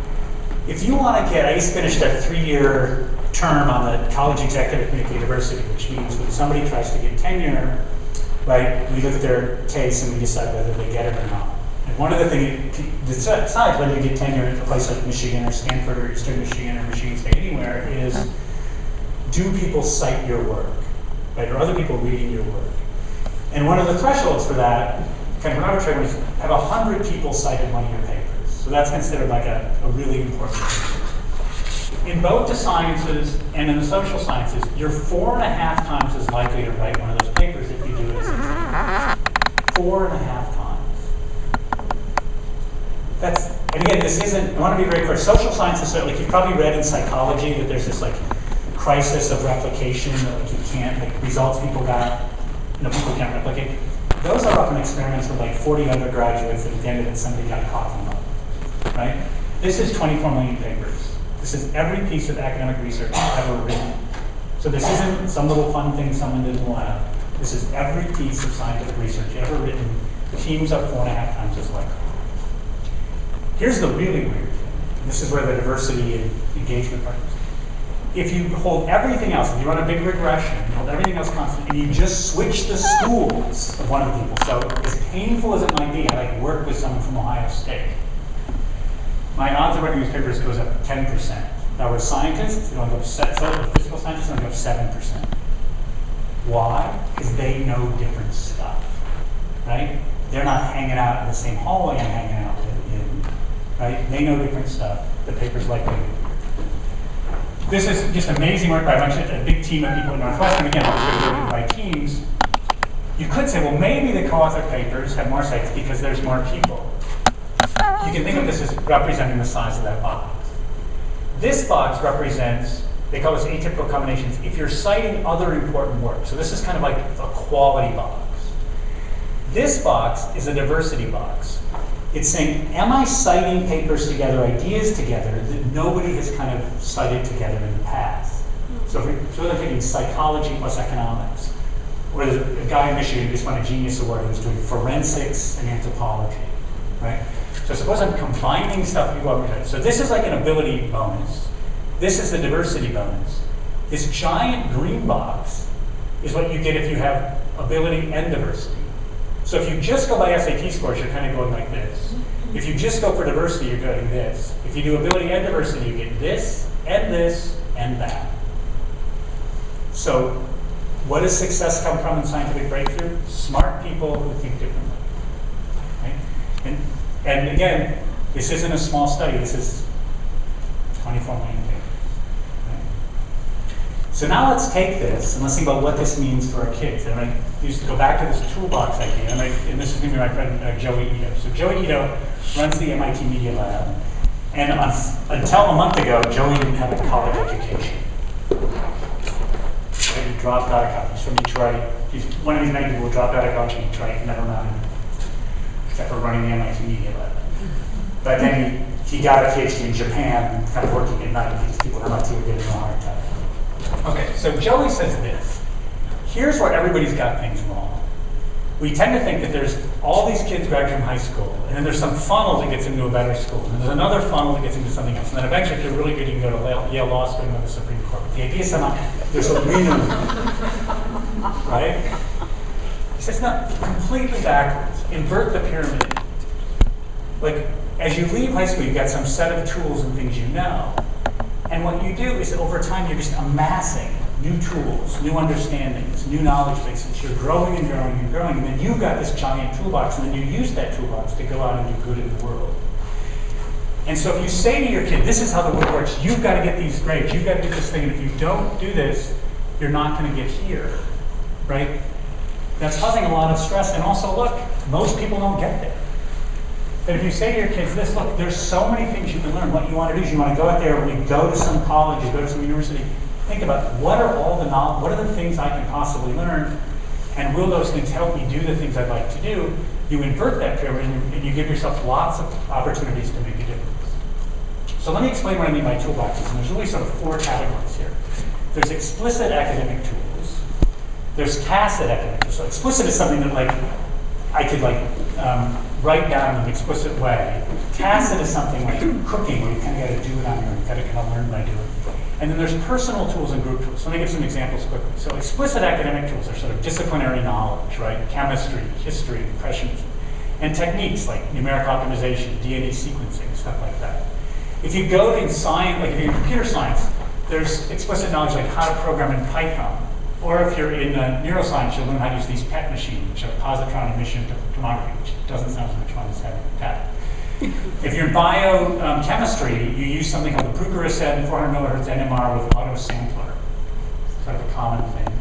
[SPEAKER 2] If you want to get, I just finished a 3-year term on the College Executive Committee Diversity, which means when somebody tries to get tenure, right, we look at their case and we decide whether they get it or not. And one of the things that decides whether you get tenure at a place like Michigan or Stanford or Eastern Michigan or Michigan State, anywhere, is do people cite your work, right? Are other people reading your work? And one of the thresholds for that, kind of an arbitrary one, is have 100 people cited one of your papers. So that's considered like a really important thing. In both the sciences and in the social sciences, you're 4.5 times as likely to write one of those papers if you do it as a team. 4.5 times. And again, this isn't, I want to be very clear, social sciences, so like you've probably read in psychology that there's this like crisis of replication, that like you can't, like results people got, people can't replicate. Those are often experiments with like 40 undergraduates, and at the end of it, somebody got caught in them, right? This is 24 million papers. This is every piece of academic research ever written. So this isn't some little fun thing someone did in the lab. This is every piece of scientific research ever written. Teams up 4.5 times as likely. Here's the really weird thing. This is where the diversity and engagement part is. If you hold everything else, if you run a big regression, you hold everything else constant, and you just switch the schools of one of the people, so as painful as it might be, I like work with someone from Ohio State. My odds of writing these papers goes up 10%. If I was scientists, it would go up, physical scientists, it would go up 7%. Why? Because they know different stuff, right? They're not hanging out in the same hallway I'm hanging out in, right? They know different stuff. The paper's likely to be. This is just amazing work by a big team of people at Northwestern. Again, working by teams. You could say, well, maybe the co-authored papers have more sites because there's more people. You can think of this as representing the size of that box. This box represents, they call this atypical combinations, if you're citing other important work. So this is kind of like a quality box. This box is a diversity box. It's saying, am I citing papers together, ideas together, that nobody has kind of cited together in the past? So if we're thinking psychology plus economics, or there's a guy in Michigan who just won a Genius Award who's doing forensics and anthropology, right? So suppose I'm combining stuff people have. So this is like an ability bonus. This is the diversity bonus. This giant green box is what you get if you have ability and diversity. So if you just go by SAT scores, you're kind of going like this. If you just go for diversity, you're getting this. If you do ability and diversity, you get this, and that. So what does success come from in scientific breakthrough? Smart people who think differently. Right? And again, this isn't a small study. This is 24 million papers. So now let's take this and let's think about what this means for our kids. And I used to go back to this toolbox idea, and this is going to be my friend Joey Ito. So Joey Ito runs the MIT Media Lab, and until a month ago, Joey didn't have a college education. He dropped out of college. He's from Detroit. He's one of these many people who dropped out of college in Detroit and never mind, except for running the MIT Media Lab. But then he got a PhD in Japan, and kind of working at night because people at MIT were giving him a hard time. Okay, so Joey says this. Here's where everybody's got things wrong. We tend to think that there's all these kids graduate from high school, and then there's some funnel that gets into a better school, and there's another funnel that gets into something else, and then eventually, if you're really good, you can go to Yale Law School and go to the Supreme Court. The idea is somehow there's a minimum, right? He says, no, completely backwards. Invert the pyramid. Like, as you leave high school, you've got some set of tools and things you know. And what you do is over time, you're just amassing new tools, new understandings, new knowledge bases. You're growing and growing and growing, and then you've got this giant toolbox, and then you use that toolbox to go out and do good in the world. And so if you say to your kid, this is how the world works, you've got to get these grades, you've got to do this thing, and if you don't do this, you're not going to get here, right? That's causing a lot of stress, and also, look, most people don't get there. But if you say to your kids this, look, there's so many things you can learn. What you want to do is you want to go out there, when you go to some college, you go to some university, think about what are the things I can possibly learn, and will those things help me do the things I'd like to do? You invert that pyramid, and you give yourself lots of opportunities to make a difference. So let me explain what I mean by toolboxes, and there's really sort of 4 categories here. There's explicit academic tools. There's tacit academic tools. So explicit is something that I could write down in an explicit way. Tacit is something like cooking, where you kind of got to do it on your own. You got to kind of learn by doing. And then there's personal tools and group tools. So let me give some examples quickly. So explicit academic tools are sort of disciplinary knowledge, right? Chemistry, history, impressionism. And techniques like numeric optimization, DNA sequencing, stuff like that. If you go in science, like if you're in computer science, there's explicit knowledge like how to program in Python. Or if you're in neuroscience, you'll learn how to use these PET machines, which are positron emission tomography, which doesn't sound as much fun as having a PET. If you're in biochemistry, you use something called the Bruker-Ascend 400 millihertz NMR with auto sampler. It's sort of a common thing.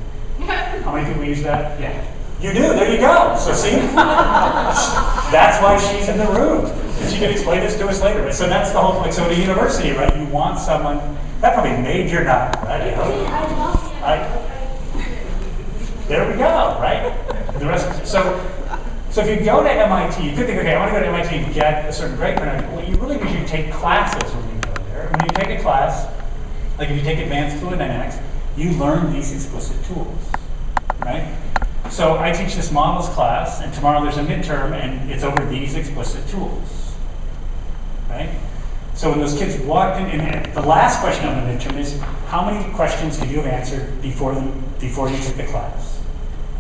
[SPEAKER 2] How many people use that? Yeah. You do, there you go. So see, that's why she's in the room. She can explain this to us later. So that's the whole point. So at a university, right, you want someone, that probably made your nut, right? There we go, right? The rest. So if you go to MIT, you could think, okay, I want to go to MIT and get a certain grade point. What you really do is you take classes when you go there. When you take a class, like if you take advanced fluid dynamics, you learn these explicit tools, right? So I teach this models class, and tomorrow there's a midterm, and it's over these explicit tools, right? So when those kids walk in, and the last question on the midterm is, how many questions could you have answered before you took the class?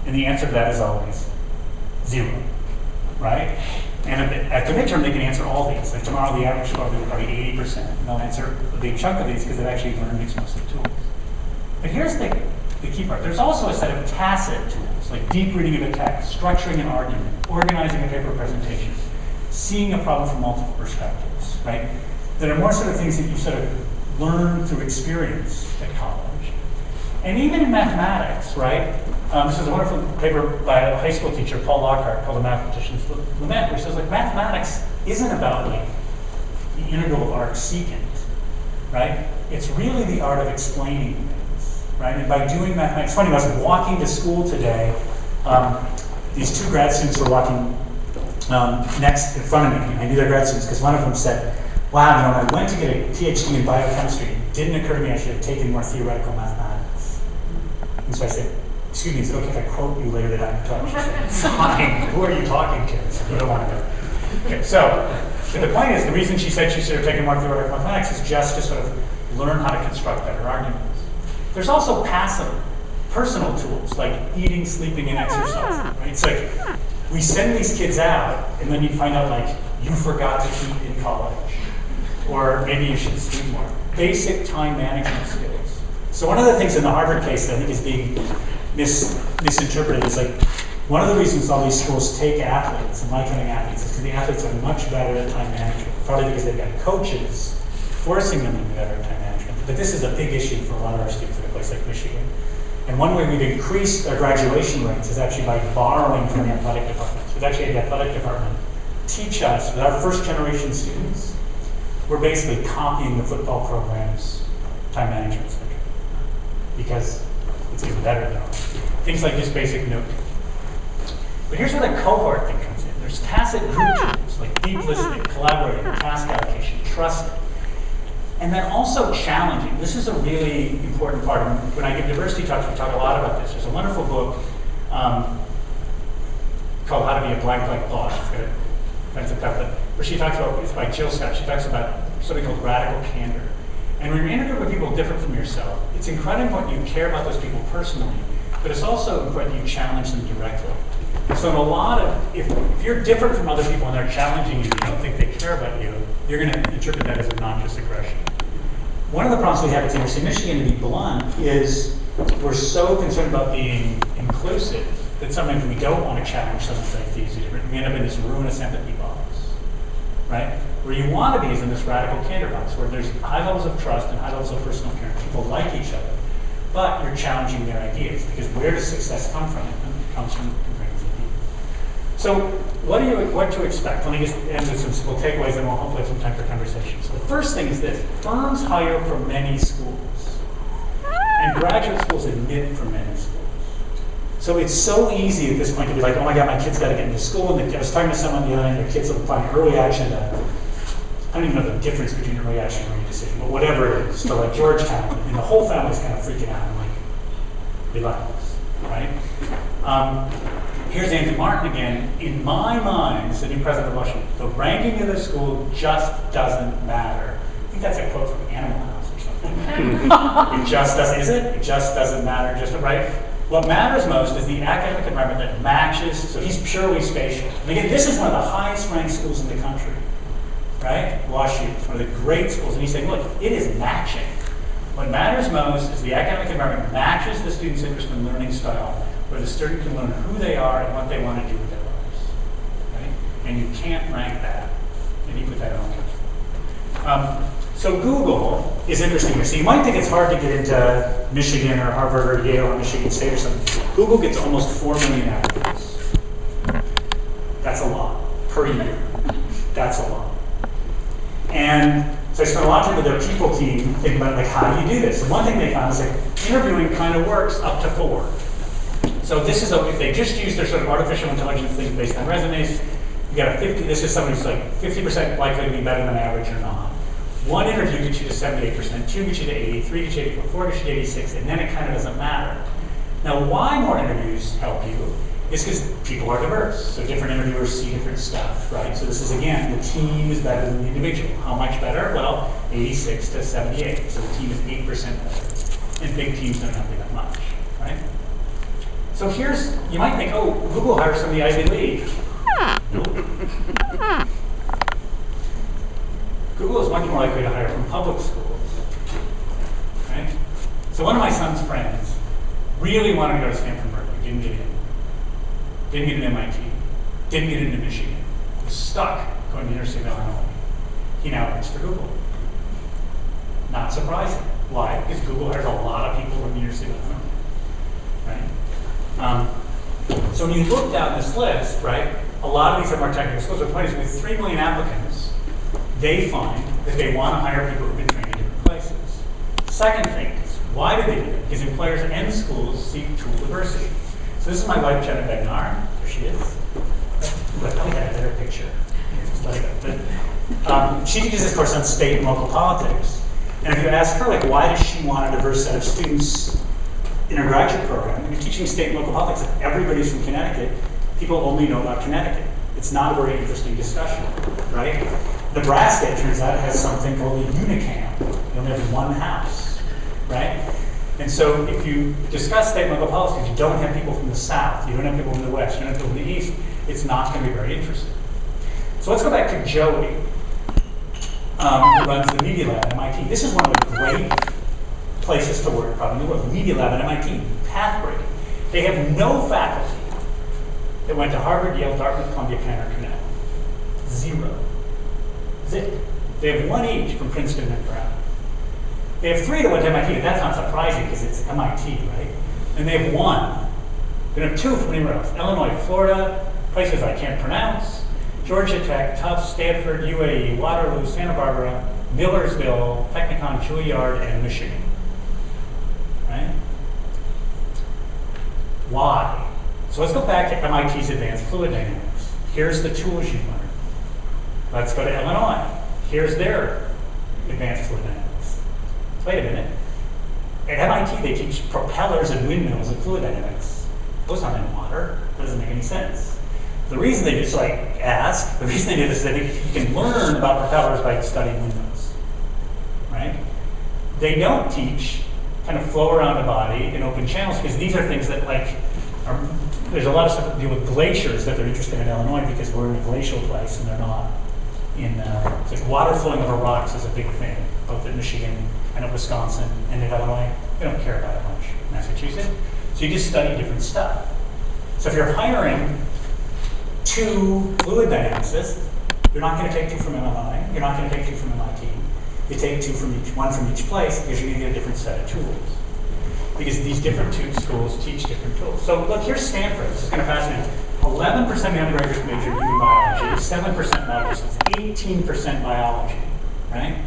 [SPEAKER 2] And the answer to that is always 0, right? And at the midterm, they can answer all these. Like tomorrow, the average score will be probably 80%. And they'll answer a big chunk of these because they've actually learned explicit tools. But here's the key part. There's also a set of tacit tools, like deep reading of a text, structuring an argument, organizing a paper presentation, seeing a problem from multiple perspectives, right? That are more sort of things that you sort of learn through experience at college. And even in mathematics, right? This is a wonderful paper by a high school teacher, Paul Lockhart, called The Mathematician's Lament, where he says, like, mathematics isn't about, like, the integral of arcsecant, right? It's really the art of explaining things, right? And by doing mathematics, it's funny, I was walking to school today, these two grad students were walking next in front of me. I knew they're grad students because one of them said, wow, you know, when I went to get a PhD in biochemistry, it didn't occur to me I should have taken more theoretical mathematics. And so I said, excuse me, is it okay if I quote you later that I'm talking? She said, fine, who are you talking to? So you don't want to go. Okay, so the point is, the reason she said she should have taken more theoretical mathematics is just to sort of learn how to construct better arguments. There's also passive, personal tools, like eating, sleeping, and exercising, right? It's like, we send these kids out, and then you find out, like, you forgot to eat in college. Or maybe you should sleep more. Basic time management skills. So one of the things in the Harvard case that I think is being misinterpreted is like, one of the reasons all these schools take athletes and like having athletes is because the athletes are much better at time management, probably because they've got coaches forcing them to be better at time management. But this is a big issue for a lot of our students at a place like Michigan. And one way we've increased our graduation rates is actually by borrowing from the athletic departments. We've actually had the athletic department teach us, with our first generation students, we're basically copying the football program's time management schedule because it's even better than ours. Things like just basic noting. But here's where the cohort thing comes in. There's tacit group tools like deep listening, collaborating, task allocation, trusting. And then also challenging. This is a really important part. When I give diversity talks, we talk a lot about this. There's a wonderful book called How to Be a Blank Blank Boss. Where she talks about, it's by Jill Scott, she talks about something called radical candor. And when you're interviewing with people different from yourself, it's incredibly important you care about those people personally, but it's also important you challenge them directly. So in a lot of, if you're different from other people and they're challenging you, you don't think they care about you, you're going to interpret that as obnoxious aggression. One of the problems we have at the University of Michigan, to be blunt, is we're so concerned about being inclusive that sometimes we don't want to challenge someone like these. We end up in this ruinous empathy box, right? Where you want to be is in this radical candor box, where there's high levels of trust and high levels of personal care. People like each other, but you're challenging their ideas, because where does success come from? It comes from comparing ideas. So what to expect? Let me just end with some simple takeaways, and we'll hopefully have some time for conversation. So the first thing is this: firms hire from many schools, and graduate schools admit from many schools. So it's so easy at this point to be like, oh my God, my kid's got to get into school. And I was talking to someone the other night, their kids will apply early action to, I don't even know the difference between early action and redecision, but whatever it is, to like Georgetown, and the whole family's kind of freaking out. I'm like, relax, right? Here's Anthony Martin again. In my mind, as the new president of Washington, the ranking of the school just doesn't matter. I think that's a quote from Animal House or something. It just doesn't, is it? It just doesn't matter, just right? What matters most is the academic environment that matches, so he's purely spatial. And again, this is one of the highest ranked schools in the country, right? WashU, it's one of the great schools. And he's saying, look, it is matching. What matters most is the academic environment matches the student's interest in learning style, where the student can learn who they are and what they want to do with their lives, right? And you can't rank that, and you put that on. So Google is interesting here. So you might think it's hard to get into Michigan or Harvard or Yale or Michigan State or something. Google gets almost 4 million applicants. That's a lot per year. That's a lot. And so I spent a lot of time with their people team thinking about like, how do you do this? And one thing they found is like interviewing kind of works up to 4. So this is if they just use their sort of artificial intelligence thing based on resumes, you got a 50. This is somebody who's like 50% likely to be better than average or not. 1 interview gets you to 78%, 2 gets you to 80, 3 gets you to 84, 4 gets you to 86, and then it kind of doesn't matter. Now, why more interviews help you is because people are diverse. So different interviewers see different stuff, right? So this is, again, the team is better than the individual. How much better? Well, 86 to 78. So the team is 8% better. And big teams don't have to be that much, right? So here's, you might think, oh, Google hires from the Ivy League. Nope. Google is much more likely to hire from public schools, right? So one of my son's friends really wanted to go to Stanford, Berkeley, didn't get in. Didn't get into MIT, didn't get into Michigan, was stuck going to the University of Illinois. He now works for Google. Not surprising. Why? Because Google hires a lot of people from the University of Illinois, right? So when you look down this list, right, a lot of these are more technical schools. The point is, with 3 million applicants, they find that they want to hire people who've been trained in different places. Second thing is, why do they do it? Because employers and schools seek tool diversity. So this is my wife, Jenna Bednar. There she is. But I got a better picture. She teaches this course on state and local politics. And if you ask her, like, why does she want a diverse set of students in her graduate program? When you're teaching state and local politics, if everybody's from Connecticut, people only know about Connecticut. It's not a very interesting discussion, right? Nebraska, it turns out, has something called a unicam. You only have one house, right? And so if you discuss state and local policies, you don't have people from the South, you don't have people from the West, you don't have people from the East, it's not going to be very interesting. So let's go back to Joey, who runs the Media Lab at MIT. This is one of the great places to work, probably in the world. Media Lab at MIT, path-breaking. They have no faculty that went to Harvard, Yale, Dartmouth, Columbia, Penn, or Cornell. 0. Zip. They have 1 each from Princeton and Brown. They have 3 that went to MIT. That's not surprising because it's MIT, right? And they have 1. They have 2 from anywhere else. Illinois, Florida, places I can't pronounce. Georgia Tech, Tufts, Stanford, UAE, Waterloo, Santa Barbara, Millersville, Technicon, Juilliard, and Michigan. Right? Why? So let's go back to MIT's advanced fluid dynamics. Here's the tools you learn. Let's go to Illinois. Here's their advanced fluid dynamics. Wait a minute. At MIT, they teach propellers and windmills and fluid dynamics. Those aren't in water. That doesn't make any sense. The reason they just the reason they do this is that you can learn about propellers by studying windmills, right? They don't teach kind of flow around a body in open channels because these are things that there's a lot of stuff to do with glaciers that they're interested in Illinois because we're in a glacial place and they're not in, it's like water flowing over rocks is a big thing, both in Michigan and in Wisconsin and in Illinois. They don't care about it much in Massachusetts. So you just study different stuff. So if you're hiring 2 fluid dynamicists, you're not going to take 2 from Illinois, you're not going to take 2 from MIT. You take 2 from each, 1 from each place because you're going to get a different set of tools. Because these different schools teach different tools. So look, here's Stanford. This is kind of fascinating. 11% of the undergraduates major in biology, 7% medicine, 18% biology, right?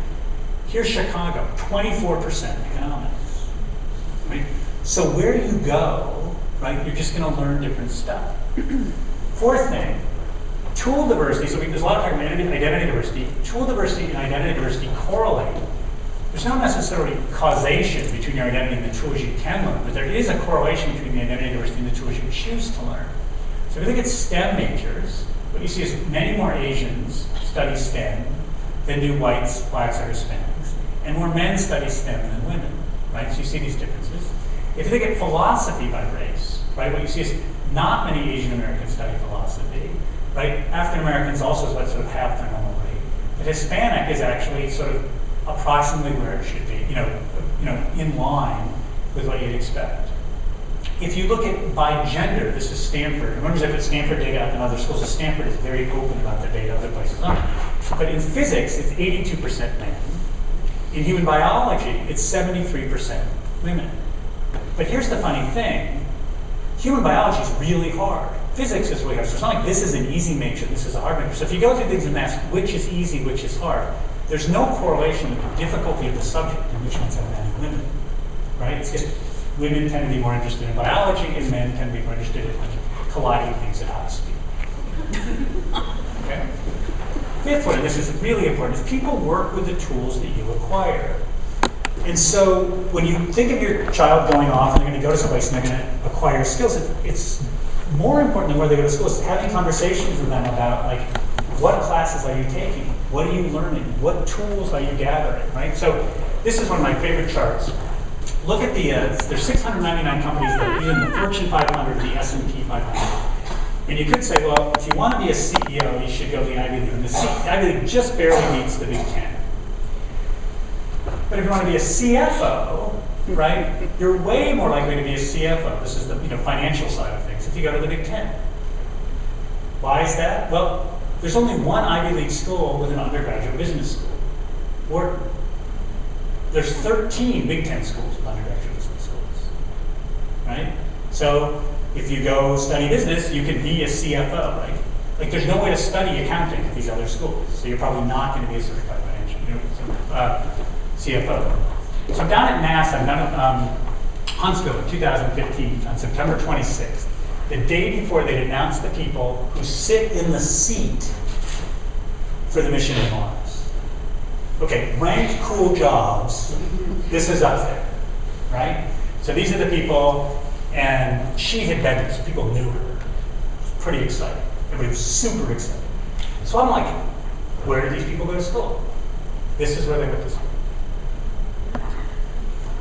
[SPEAKER 2] Here's Chicago, 24% economics, right? So where you go, right, you're just going to learn different stuff. 4th thing, tool diversity. So there's a lot of talk about identity diversity. Tool diversity and identity diversity correlate. There's not necessarily causation between your identity and the tools you can learn, but there is a correlation between the identity diversity and the tools you choose to learn. So if you look at STEM majors, what you see is many more Asians study STEM than do whites, blacks, or Hispanics. and more men study STEM than women, right? So you see these differences. If you look at philosophy by race, right, what you see is not many Asian Americans study philosophy, right? African Americans also is what sort of half their normal rate. But Hispanic is actually sort of approximately where it should be, in line with what you'd expect. If you look at by gender, this is Stanford. Remember, I put Stanford data up in other schools. So Stanford is very open about their data, other places aren't. But in physics, it's 82% men. In human biology, it's 73% women. But here's the funny thing. Human biology is really hard. Physics is really hard. So it's not like this is an easy major, this is a hard major. So if you go through things and ask which is easy, which is hard, there's no correlation with the difficulty of the subject and which ones have men and women, right? It's just women tend to be more interested in biology and men tend to be more interested in colliding things at high speed. Okay? Fifth one, and this is really important, is people work with the tools that you acquire. And so when you think of your child going off and they're going to go to someplace and they're going to acquire skills, it's more important than where they go to school. It's having conversations with them about, like, what classes are you taking? What are you learning? What tools are you gathering, right? So this is one of my favorite charts. Look at there's 699 companies that are in the Fortune 500, the S&P 500. And you could say, well, if you want to be a CEO, you should go to the Ivy League. And the Ivy League just barely beats the Big Ten. But if you want to be a CFO, right, you're way more likely to be a CFO. This is the financial side of things if you go to the Big Ten. Why is that? Well, there's only one Ivy League school with an undergraduate business school. Or there's 13 Big Ten schools with undergraduate business schools, right? So if you go study business, you can be a CFO, right? Like, there's no way to study accounting at these other schools, so you're probably not going to be a certified financial CFO. So I'm down at NASA, I'm down at Huntsville in 2015 on September 26th, the day before they'd announced the people who sit in the seat for the mission to Mars. Okay, ranked cool jobs, this is up there, right? So these are the people, and she had been there, so people knew her. It was pretty exciting. Everybody was super excited. So I'm like, where do these people go to school? This is where they went to school.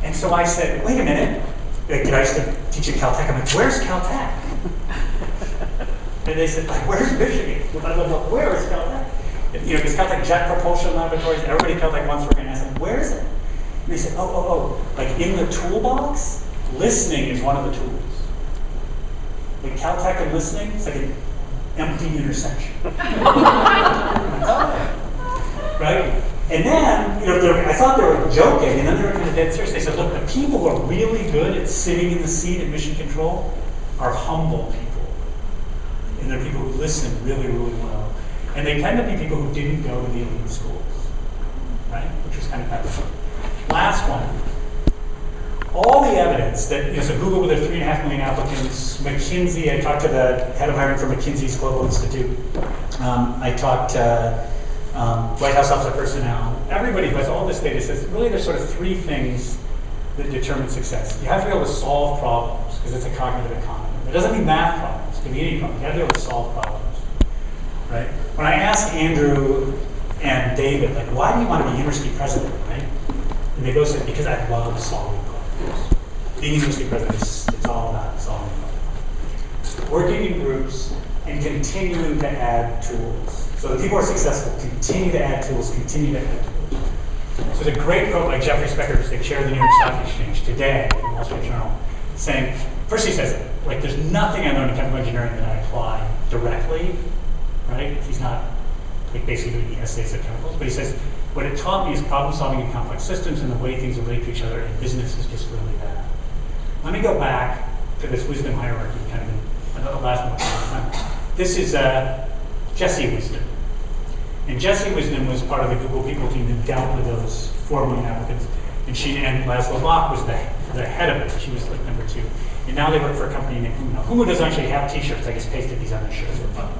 [SPEAKER 2] And so I said, wait a minute. I used to teach at Caltech. I'm like, where's Caltech? And they said, like, where's Michigan? I'm like, where is Caltech? Because Caltech Jet Propulsion Laboratories, everybody at Caltech wants to work in. I said, where is it? And they said, oh, like in the toolbox, listening is one of the tools. Like Caltech and listening, it's like an empty intersection. Right? And then, I thought they were joking, and then they were kind of dead serious. They said, look, the people who are really good at sitting in the seat at mission control are humble people. And they're people who listen really, really well. And they tend to be people who didn't go to the elite schools, right? Which was kind of fun. Last one. All the evidence that, so Google with their 3.5 million applicants, McKinsey, I talked to the head of hiring for McKinsey's Global Institute. I talked to White House Office of Personnel. Everybody who has all this data says really there's sort of three things that determine success. You have to be able to solve problems, because it's a cognitive economy. It doesn't mean math problems, it can be any problem. You have to be able to solve problems, right? When I asked Andrew and David, like, why do you want to be university president, right? And they both said, because I love solving problems. Being university president, it's all about solving problems. Working in groups and continuing to add tools. So the people who are successful continue to add tools, continue to add tools. So there's a great quote by Jeffrey Specker, who's the chair of the New York Stock Exchange today in the Wall Street Journal, saying, first he says, like, there's nothing I learned in chemical engineering that I apply directly, right? He's not like basically doing the essays of chemicals, but he says, what it taught me is problem solving in complex systems and the way things relate to each other, and business is just really bad. Let me go back to this wisdom hierarchy, kind of the last one. This is Jessie Wisdom. And Jessie Wisdom was part of the Google people team that dealt with those 4 million applicants. And she and Laszlo Bock was the head of it. She was like number 2. And now they work for a company named Humo. Humo doesn't actually have t-shirts. I just pasted these on their shirts for fun.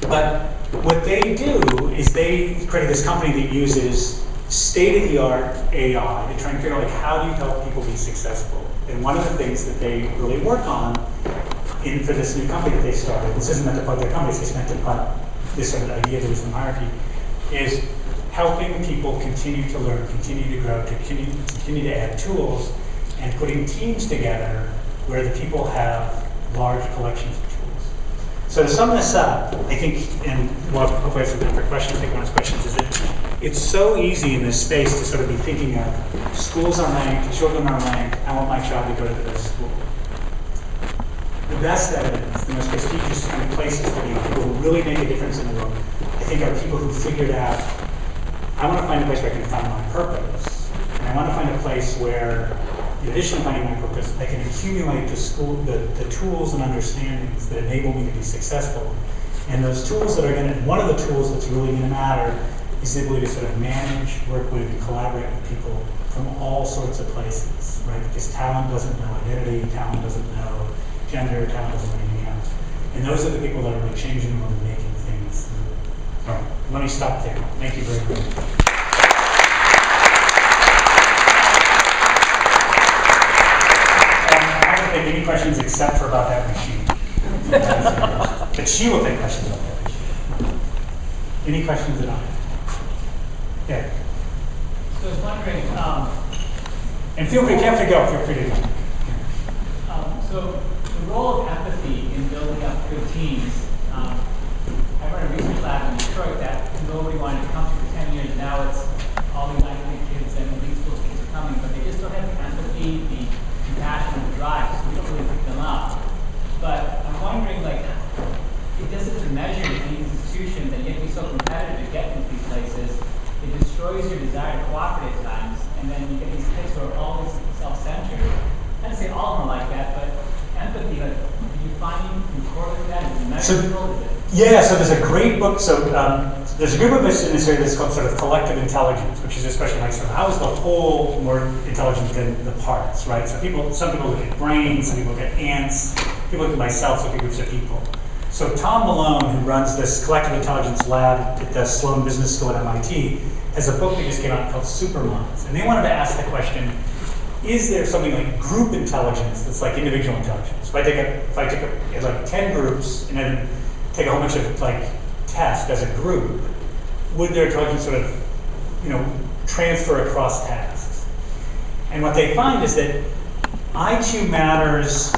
[SPEAKER 2] But what they do is they created this company that uses state-of-the-art AI to try and figure out, like, how do you help people be successful? And one of the things that they really work on for this new company that they started, this isn't meant to plug their company, it's just meant to put this sort of idea of wisdom hierarchy, is helping people continue to learn, continue to grow, continue to add tools, and putting teams together where the people have large collections of tools. So to sum this up, I think, and we'll hopefully have some time for questions. I think one of the questions is that it's so easy in this space to sort of be thinking of schools are ranked, children are ranked, I want my child to go to the best school. The best evidence, the most prestigious kind of places to be, people who really make a difference in the world, I think are people who figured out, I want to find a place where I can find my purpose. And I want to find a place where, in addition to finding my purpose, I can accumulate the tools and understandings that enable me to be successful. And those tools that are going to, one of the tools that's really going to matter is the ability to sort of manage, work with, and collaborate with people from all sorts of places, right? Because talent doesn't know identity, talent doesn't know gender, talent doesn't know anything else. And those are the people that are really changing the world and making things. All right, let me stop there. Thank you very much. I don't take any questions except for about that machine. But she will take questions about that machine. Any questions at all? Yeah.
[SPEAKER 3] So I was wondering,
[SPEAKER 2] and feel free, if you have to go, feel free to go.
[SPEAKER 3] So the role of empathy in building up good teams, I run a research lab in Detroit that nobody wanted to come to for 10 years. Now it's all the academic kids and elite school kids are coming, but they just don't have the empathy, the compassion, and the drive, so we don't really pick them up. But I'm wondering, like, it doesn't measure in these institutions, and yet be so competitive to get into these places. It destroys your desire to cooperate at times, and then you get these kids who are always self-centered. I don't say all of them are like that, but empathy, like, do you find you can correlate that? Is it measurable?
[SPEAKER 2] Yeah, so there's a great book. So there's a good book in this area that's called sort of collective intelligence, which is especially like sort of how is the whole more intelligent than the parts, right? So some people look at brains, some people look at ants, people look at myself, look at groups of people. So Tom Malone, who runs this collective intelligence lab at the Sloan Business School at MIT, has a book that just came out called Superminds, and they wanted to ask the question: is there something like group intelligence that's like individual intelligence? If I took like 10 groups and then take a whole bunch of like tasks as a group, would their intelligence sort of, transfer across tasks? And what they find is that IQ matters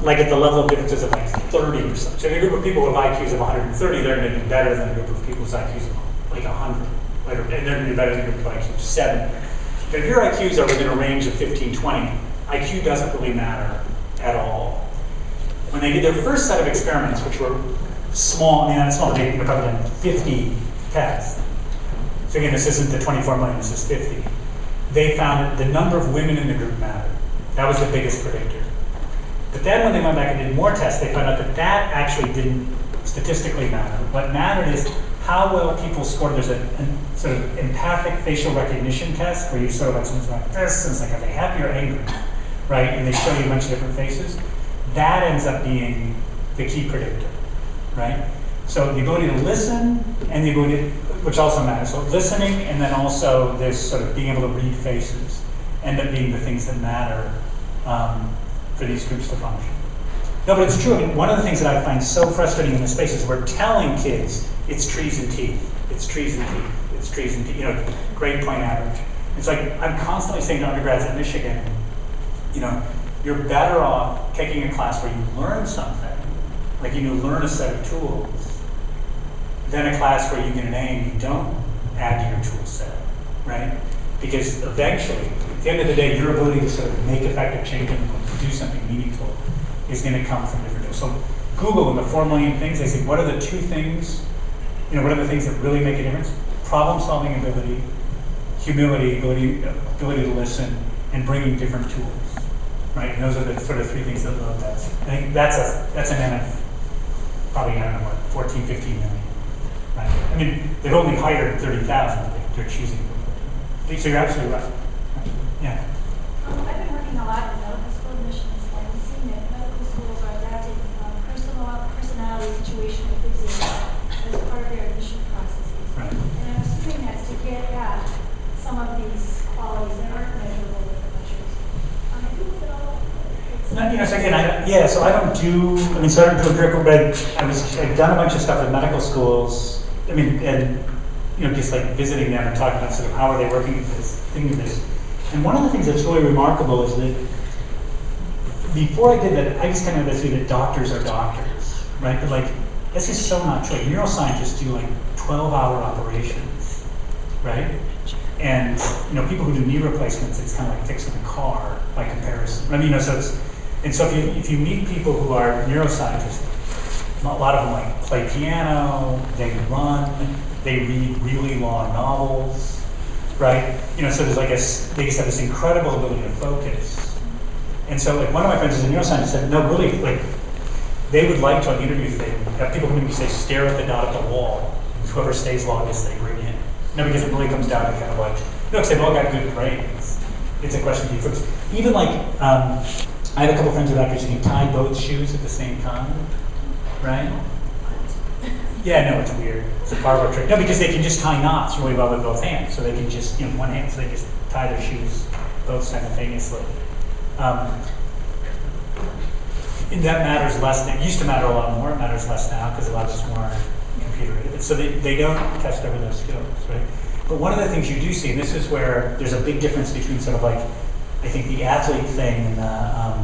[SPEAKER 2] like at the level of differences of like 30 or something. So in a group of people with IQs of 130, they're going to do better than a group of people with IQs of like 100. And they're going to do better than a group with IQs of 70. But if your IQs are within a range of 15, 20, IQ doesn't really matter at all. When they did their first set of experiments, which were small, not small, we're talking 50 tests. So again, this isn't the 24 million, this is 50. They found that the number of women in the group mattered. That was the biggest predictor. But then when they went back and did more tests, they found out that that actually didn't statistically matter. What mattered is how well people scored. There's a sort of empathic facial recognition test where you sort of like someone's like this, and it's like, are they happy or angry, right? And they show you a bunch of different faces. That ends up being the key predictor, right? So the ability to listen and the ability, which also matters. So listening and then also this sort of being able to read faces end up being the things that matter for these groups to function. No, but it's true. I mean, one of the things that I find so frustrating in this space is we're telling kids it's trees and teeth, it's trees and teeth, it's trees and teeth, grade point average. It's like I'm constantly saying to undergrads at Michigan, you're better off taking a class where you learn something, like you learn a set of tools, than a class where you get an A and you don't add to your tool set, right? Because eventually, at the end of the day, your ability to sort of make effective change and do something meaningful is going to come from different tools. So Google, in the 4 million things, they say, what are the two things, what are the things that really make a difference? Problem-solving ability, humility, ability to listen, and bringing different tools. Right, and those are the sort of 3 things that load that. I think that's an N of probably, 14, 15 million. Right? I mean, they've only hired 30,000. They're choosing. So you're absolutely right. Yeah.
[SPEAKER 4] I've been working a lot in medical school admissions and seeing that medical schools are adapting personality, situational enthusiasm as part of their admission processes.
[SPEAKER 2] Right.
[SPEAKER 4] And I'm assuming that's to get at some of these qualities that aren't measurable with the measures. Have you looked at all?
[SPEAKER 2] So I don't do empirical, but I've done a bunch of stuff with medical schools. And just like visiting them and talking about sort of how are they working with this, thinking of this. And one of the things that's really remarkable is that before I did that, I just kind of had this view that doctors are doctors, right? But like, that's just so not true. Neuroscientists do like 12-hour operations, right? And people who do knee replacements, it's kind of like fixing a car by comparison. I mean, so if you meet people who are neuroscientists, a lot of them like play piano, they run, they read really long novels, right? So there's like they just have this incredible ability to focus. And so like one of my friends is a neuroscientist said, no, really, like they would like to on interviews, they have people come in and say, stare at the dot at the wall. Whoever stays longest, they bring in. Because it really comes down to kind of like, because they've all got good brains. It's a question of being focused. Even like, I had a couple friends with actors who can tie both shoes at the same time, right? Yeah, no, it's weird. It's a barber trick. No, because they can just tie knots really well with both hands. So they can just, one hand, so they just tie their shoes both simultaneously. And that matters less. It used to matter a lot more. It matters less now because a lot of it's more computer-aided. So they don't test over those skills, right? But one of the things you do see, and this is where there's a big difference between sort of like, I think the athlete thing and the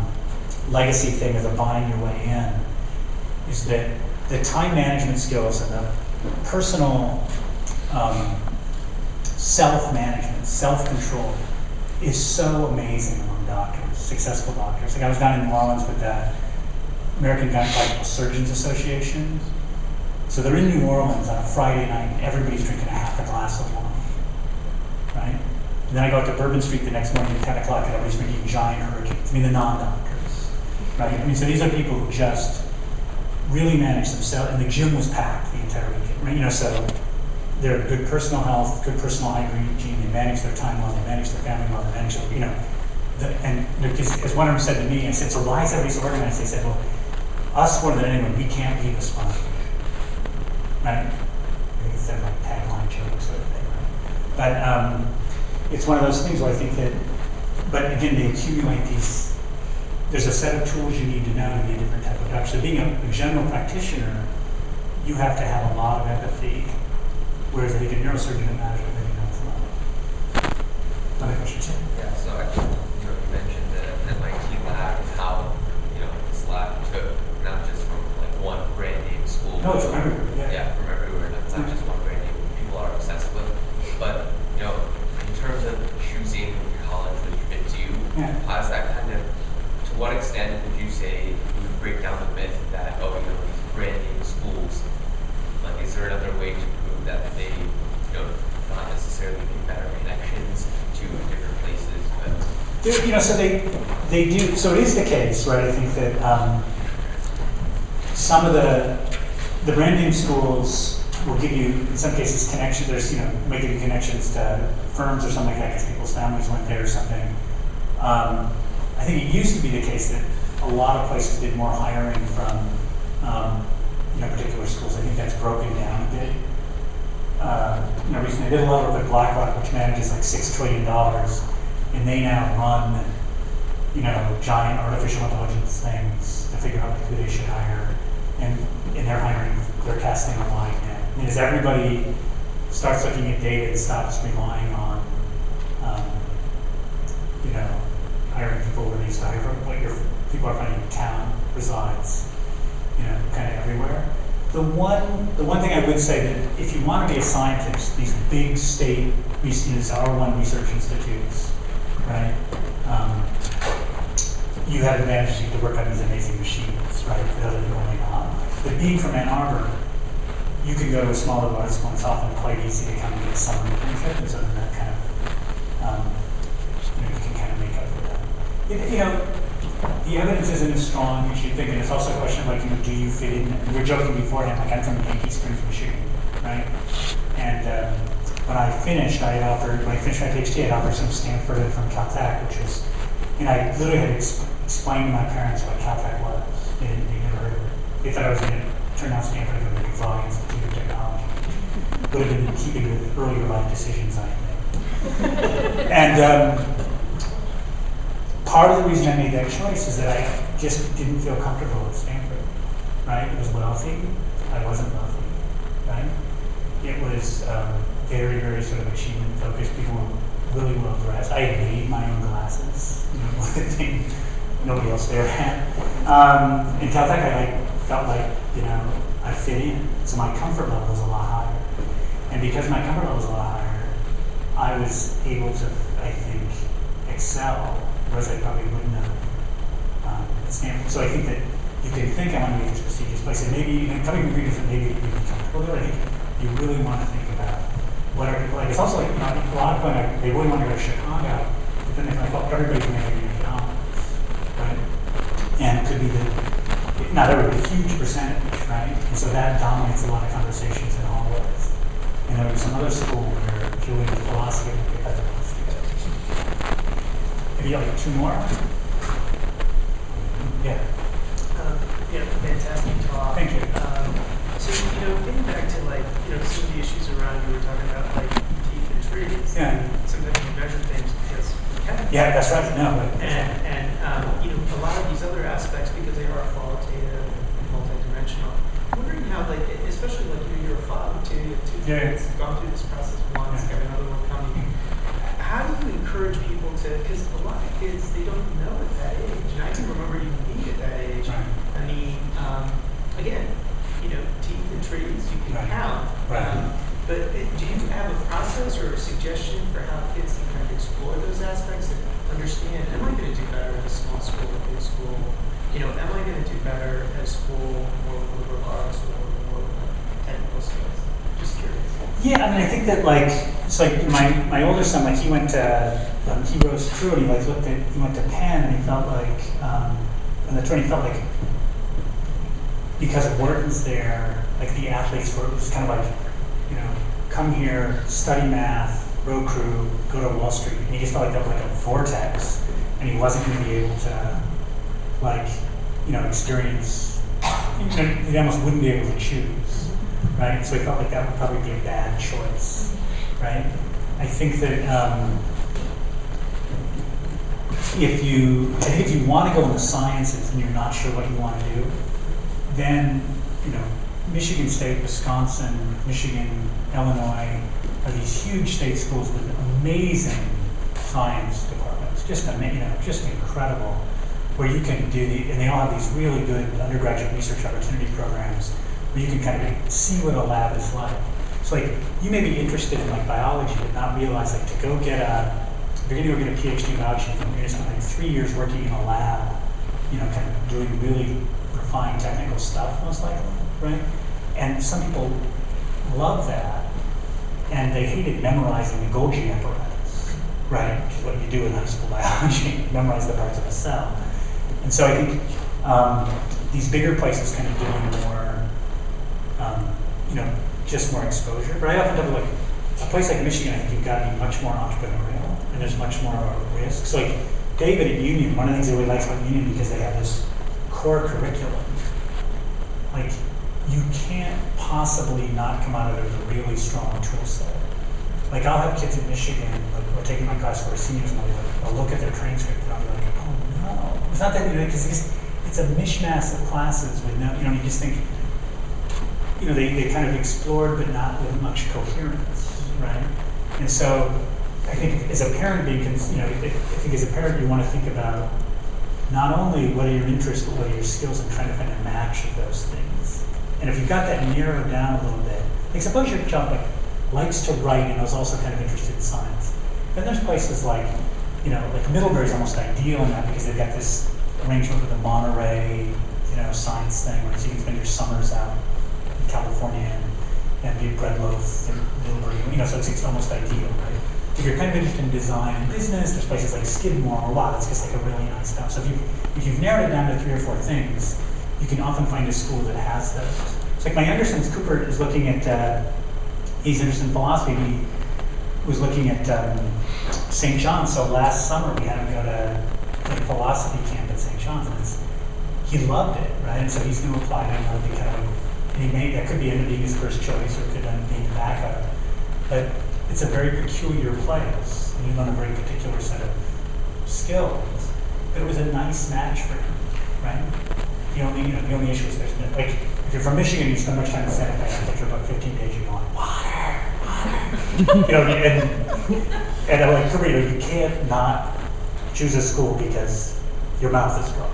[SPEAKER 2] legacy thing of the buying your way in, is that the time management skills and the personal self-management, self-control is so amazing among doctors, successful doctors. Like I was down in New Orleans with the American Gynecological Surgeons Association. So they're in New Orleans on a Friday night and everybody's drinking a half a glass of wine, right? And then I go out to Bourbon Street the next morning at 10 o'clock and everybody's drinking giant hurricanes. I mean, the non-doctors, right? I mean, so these are people who just really manage themselves, and the gym was packed the entire weekend, right? So they're good personal health, good personal hygiene, they manage their time well, they manage their family well, they manage their, and as one of them said to me, I said, so why is everybody so organized? They said, well, us more than anyone, we can't be this fun. Right? I think it's like tagline joke sort of thing, right? But it's one of those things where I think that, but again, they accumulate these, there's a set of tools you need to know to be a different type of doctor. So being a general practitioner, you have to have a lot of empathy, whereas I think a neurosurgeon that matters with anything else a lot. Another question, sir?
[SPEAKER 5] Yeah, so actually, you mentioned the MIT lab and how, this lab took not just from like one brand name school.
[SPEAKER 2] No, it's from everywhere,
[SPEAKER 5] Yeah, from everywhere. It's not just one brand name people are obsessed with. But, in terms of choosing college which fits you, how does that kind of, to what extent would you say you would break down the myth that, these brand name schools, like, is there another way to prove that they, not necessarily make better connections to different places, but
[SPEAKER 2] so they do. So it is the case, right? I think that some of the brand name schools will give you, in some cases, connections. There's, might give you connections to firms or something like that because people's families went there or something. I think it used to be the case that a lot of places did more hiring from, particular schools. I think that's broken down a bit. Recently I did a lot of work with BlackRock, which manages like $6 trillion, and they now run, giant artificial intelligence things to figure out who they should hire, and they're hiring, they're casting a wide net. And as everybody starts looking at data and stops relying on, hiring people where they used to hire, what your people are finding talent resides, kind of everywhere. The one thing I would say that if you want to be a scientist, these big state, these R1 research institutes, right? You have advantages. You to work on these amazing machines, right? The other people may not. But being from Ann Arbor, you can go to a smaller art school. It's often quite easy to kind of get a summer internship, and so then that kind of, you can kind of make up for that. The evidence isn't as strong as you think, and it's also a question of like, do you fit in? We were joking beforehand, like I'm from Yankee Springs, Michigan, right? And when I finished my PhD, I offered some Stanford and from Caltech, which was, and I literally had to explain to my parents what Caltech was. They never heard of it. They thought I was going to turn out Stanford into a Volkswagen Institute of Technology. Would have been in keeping with earlier life decisions I had made. And part of the reason I made that choice is that I just didn't feel comfortable at Stanford, right? It was wealthy. I wasn't wealthy, right? It was very, very sort of achievement-focused, people who were really well-dressed. I had made my own glasses, one thing nobody else there had. In Caltech, I felt like, I fit in. So my comfort level was a lot higher. And because my comfort level was a lot higher, I was able to, I think, excel, whereas I probably wouldn't have at Stanford. So I think that you can think I want to be this prestigious place, and maybe, coming from Greenfield, maybe you'd be comfortable there. I think you really want to think about what are people like. It's also like, a lot of people, they really want to go to Chicago, but then they think, well, everybody's going to be right? And it could be that, now there would be a huge percentage, right? And so that dominates a lot of conversations in hallways. And there would be some other school where if you're into philosophy, you get better ones together. Maybe like two more? Yeah.
[SPEAKER 6] Yeah, fantastic talk.
[SPEAKER 2] Thank you.
[SPEAKER 6] So, getting back to some of the issues around you were talking about teeth and trees.
[SPEAKER 2] Yeah.
[SPEAKER 6] And sometimes we measure things because we can.
[SPEAKER 2] Yeah, that's right. No, but
[SPEAKER 6] And a lot of these other aspects, because they are qualitative and multidimensional. I'm wondering how, especially you're a father too, you have two kids, gone through this process once, got another one coming. How do you encourage people to? Because a lot of kids, they don't know at that age, and I can remember even being at that age.
[SPEAKER 2] Right.
[SPEAKER 6] I mean, again, teeth and trees, you can count.
[SPEAKER 2] Right.
[SPEAKER 6] But do you have a process or a suggestion for how kids can kind of explore those aspects and understand, am I going to do better at a small school or big school? Am I going to do better at a school more with liberal arts or more technical skills? Just curious.
[SPEAKER 2] yeah, I think that it's like my older son, he went to, he rose through and he went to Penn and he felt and the attorney felt like, because Wharton's there, the athletes were, it was kind of come here, study math, road crew, go to Wall Street. And he just felt like that was a vortex. And he wasn't going to be able to, experience, he almost wouldn't be able to choose, right? So he felt like that would probably be a bad choice, right? I think that if you want to go in the sciences and you're not sure what you want to do, then, Michigan State, Wisconsin, Michigan, Illinois are these huge state schools with amazing science departments, just incredible, where you can do and they all have these really good undergraduate research opportunity programs where you can kind of see what a lab is like. So you may be interested in biology, but not realize to go get if you're going to go get a PhD in biology, you're going to spend 3 years working in a lab, kind of doing really refined technical stuff, most likely, right? And some people love that, and they hated memorizing the Golgi apparatus, right? Which is what you do in high school biology, memorize the parts of a cell. And so I think these bigger places kind of give you more, just more exposure. But I often tell people, a place like Michigan, I think you've got to be much more entrepreneurial, and there's much more of a risk. So David at Union, one of the things I really like about Union, because they have this core curriculum, you can't possibly not come out of it with a really strong tool set. I'll have kids in Michigan, or taking my class who are seniors, and I'll look at their transcript and I'll be like, oh no. It's not that, because it's a mishmash of classes with you just think, they kind of explored, but not with much coherence, right? And so I think as a parent, as a parent, you want to think about not only what are your interests, but what are your skills, and trying to find a match of those things. And if you've got that narrowed down a little bit, suppose your child likes to write and is also kind of interested in science. Then there's places Middlebury's almost ideal in that, because they've got this arrangement with the Monterey, science thing, where you can spend your summers out in California and be a bread loaf in Middlebury, so it's almost ideal, right? If you're kind of interested in design and business, there's places like Skidmore or Watt. It's just a really nice stuff. So if you've narrowed it down to 3 or 4 things, you can often find a school that has those. It's my younger son, Cooper, is looking at, he's interested in philosophy. He was looking at St. John's. So last summer we had him go to philosophy camp at St. John's. And he loved it, right? And so he's going to apply to it. And that could be end up being his first choice, or it could end up being the backup. But it's a very peculiar place, and you learn a very particular set of skills. But it was a nice match for him, right? The only issue is if you're from Michigan, you spend much time in Santa Fe, and after about 15 days, you're going, water. And I'm like, Karina, you can't not choose a school because your mouth is dry.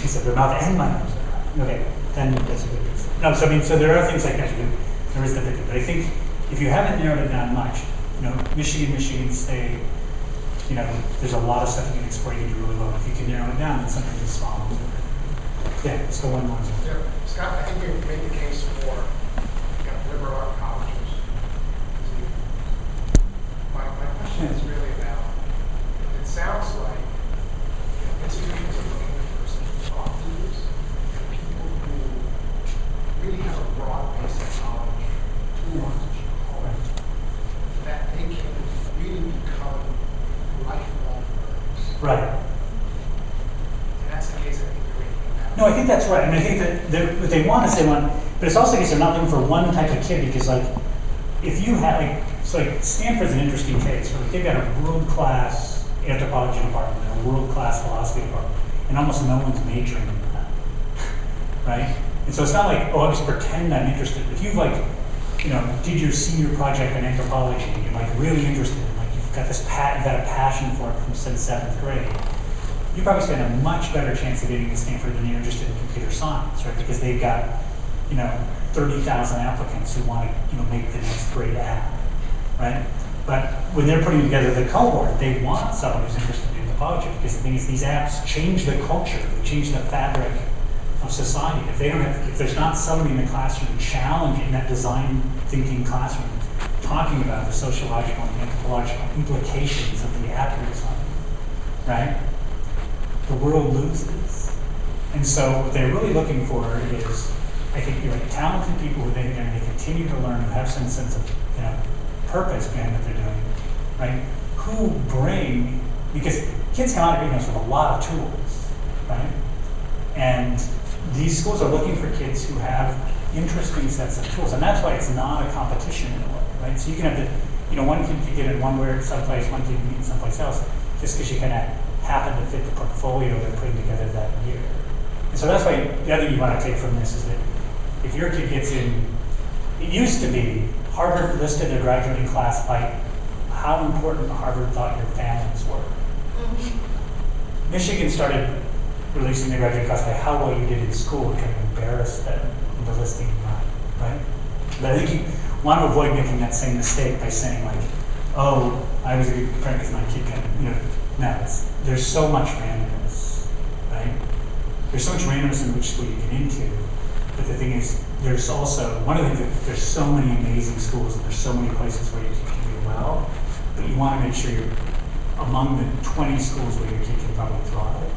[SPEAKER 2] He said, your mouth and my nose are dry. Okay, then that's a good reason. No, so I mean, so there are things like that. There is the thing, but I think if you haven't narrowed it down much, Michigan State, there's a lot of stuff you can explore you can do really well. If you can narrow it down, then something is small. Yeah, let's go one more.
[SPEAKER 7] Yeah, Scott, I think you've made the case for liberal art colleges. My question is really about, it sounds like institutions are looking for some thought leaders and people who really have a broad base of knowledge, that they can really become lifelong learners.
[SPEAKER 2] Right.
[SPEAKER 7] And that's the case I think you're making about.
[SPEAKER 2] No, I think that's right. I mean, I think that what they want is but it's also because they're not looking for one type of kid, because if you have, Stanford's an interesting case, where they've got a world-class anthropology department and a world-class philosophy department, and almost no one's majoring in that, right? And so it's not like, oh, I'll just pretend I'm interested. If you've did your senior project in anthropology, and you're really interested, and you've got you've got a passion for it since 7th grade, you probably stand a much better chance of getting to Stanford than you're interested in computer science, right? Because they've got 30,000 applicants who want to make the next great app, right? But when they're putting together the cohort, they want someone who's interested in anthropology, because the thing is, these apps change the culture, they change the fabric of society. If there's not somebody in the classroom challenging that design thinking classroom, talking about the sociological and anthropological implications of the app you're designing, right? The world loses. And so what they're really looking for is, I think, talented people who they continue to learn, who have some sense of purpose behind what they're doing, right? Who bring, because kids come out of Greenhouse with a lot of tools, right? And these schools are looking for kids who have interesting sets of tools, and that's why it's not a competition in a way, right? So you can have one kid could get in one word someplace, one kid can get in someplace else, just because you kind of happen to fit the portfolio they're putting together that year. And so that's why the other thing you want to take from this is that if your kid gets in, it used to be Harvard listed their graduating class by how important Harvard thought your families were. Mm-hmm. Michigan started releasing their graduating class by how well you did in school, and kind of embarrassed them into listing mine, right? But I think you want to avoid making that same mistake by saying oh, I was a good parent because my kid got, no, there's so much randomness, right? There's so much randomness in which school you get into, but the thing is, there's also, one of the things that there's so many amazing schools and there's so many places where your kid can do well, but you want to make sure you're among the 20 schools where your kid can probably thrive.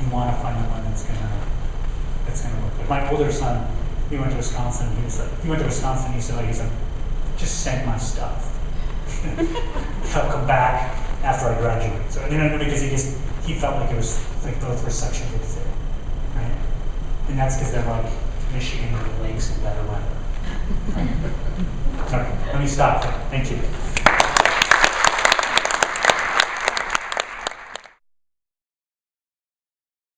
[SPEAKER 2] You want to find the one that's gonna work. Like my older son, he went to Wisconsin. He said, just send my stuff. I'll come back after I graduate. So because he felt like it was both were such a good fit, right? And that's because they're Michigan or the lakes and better weather. Right? All right, let me stop there. Thank you.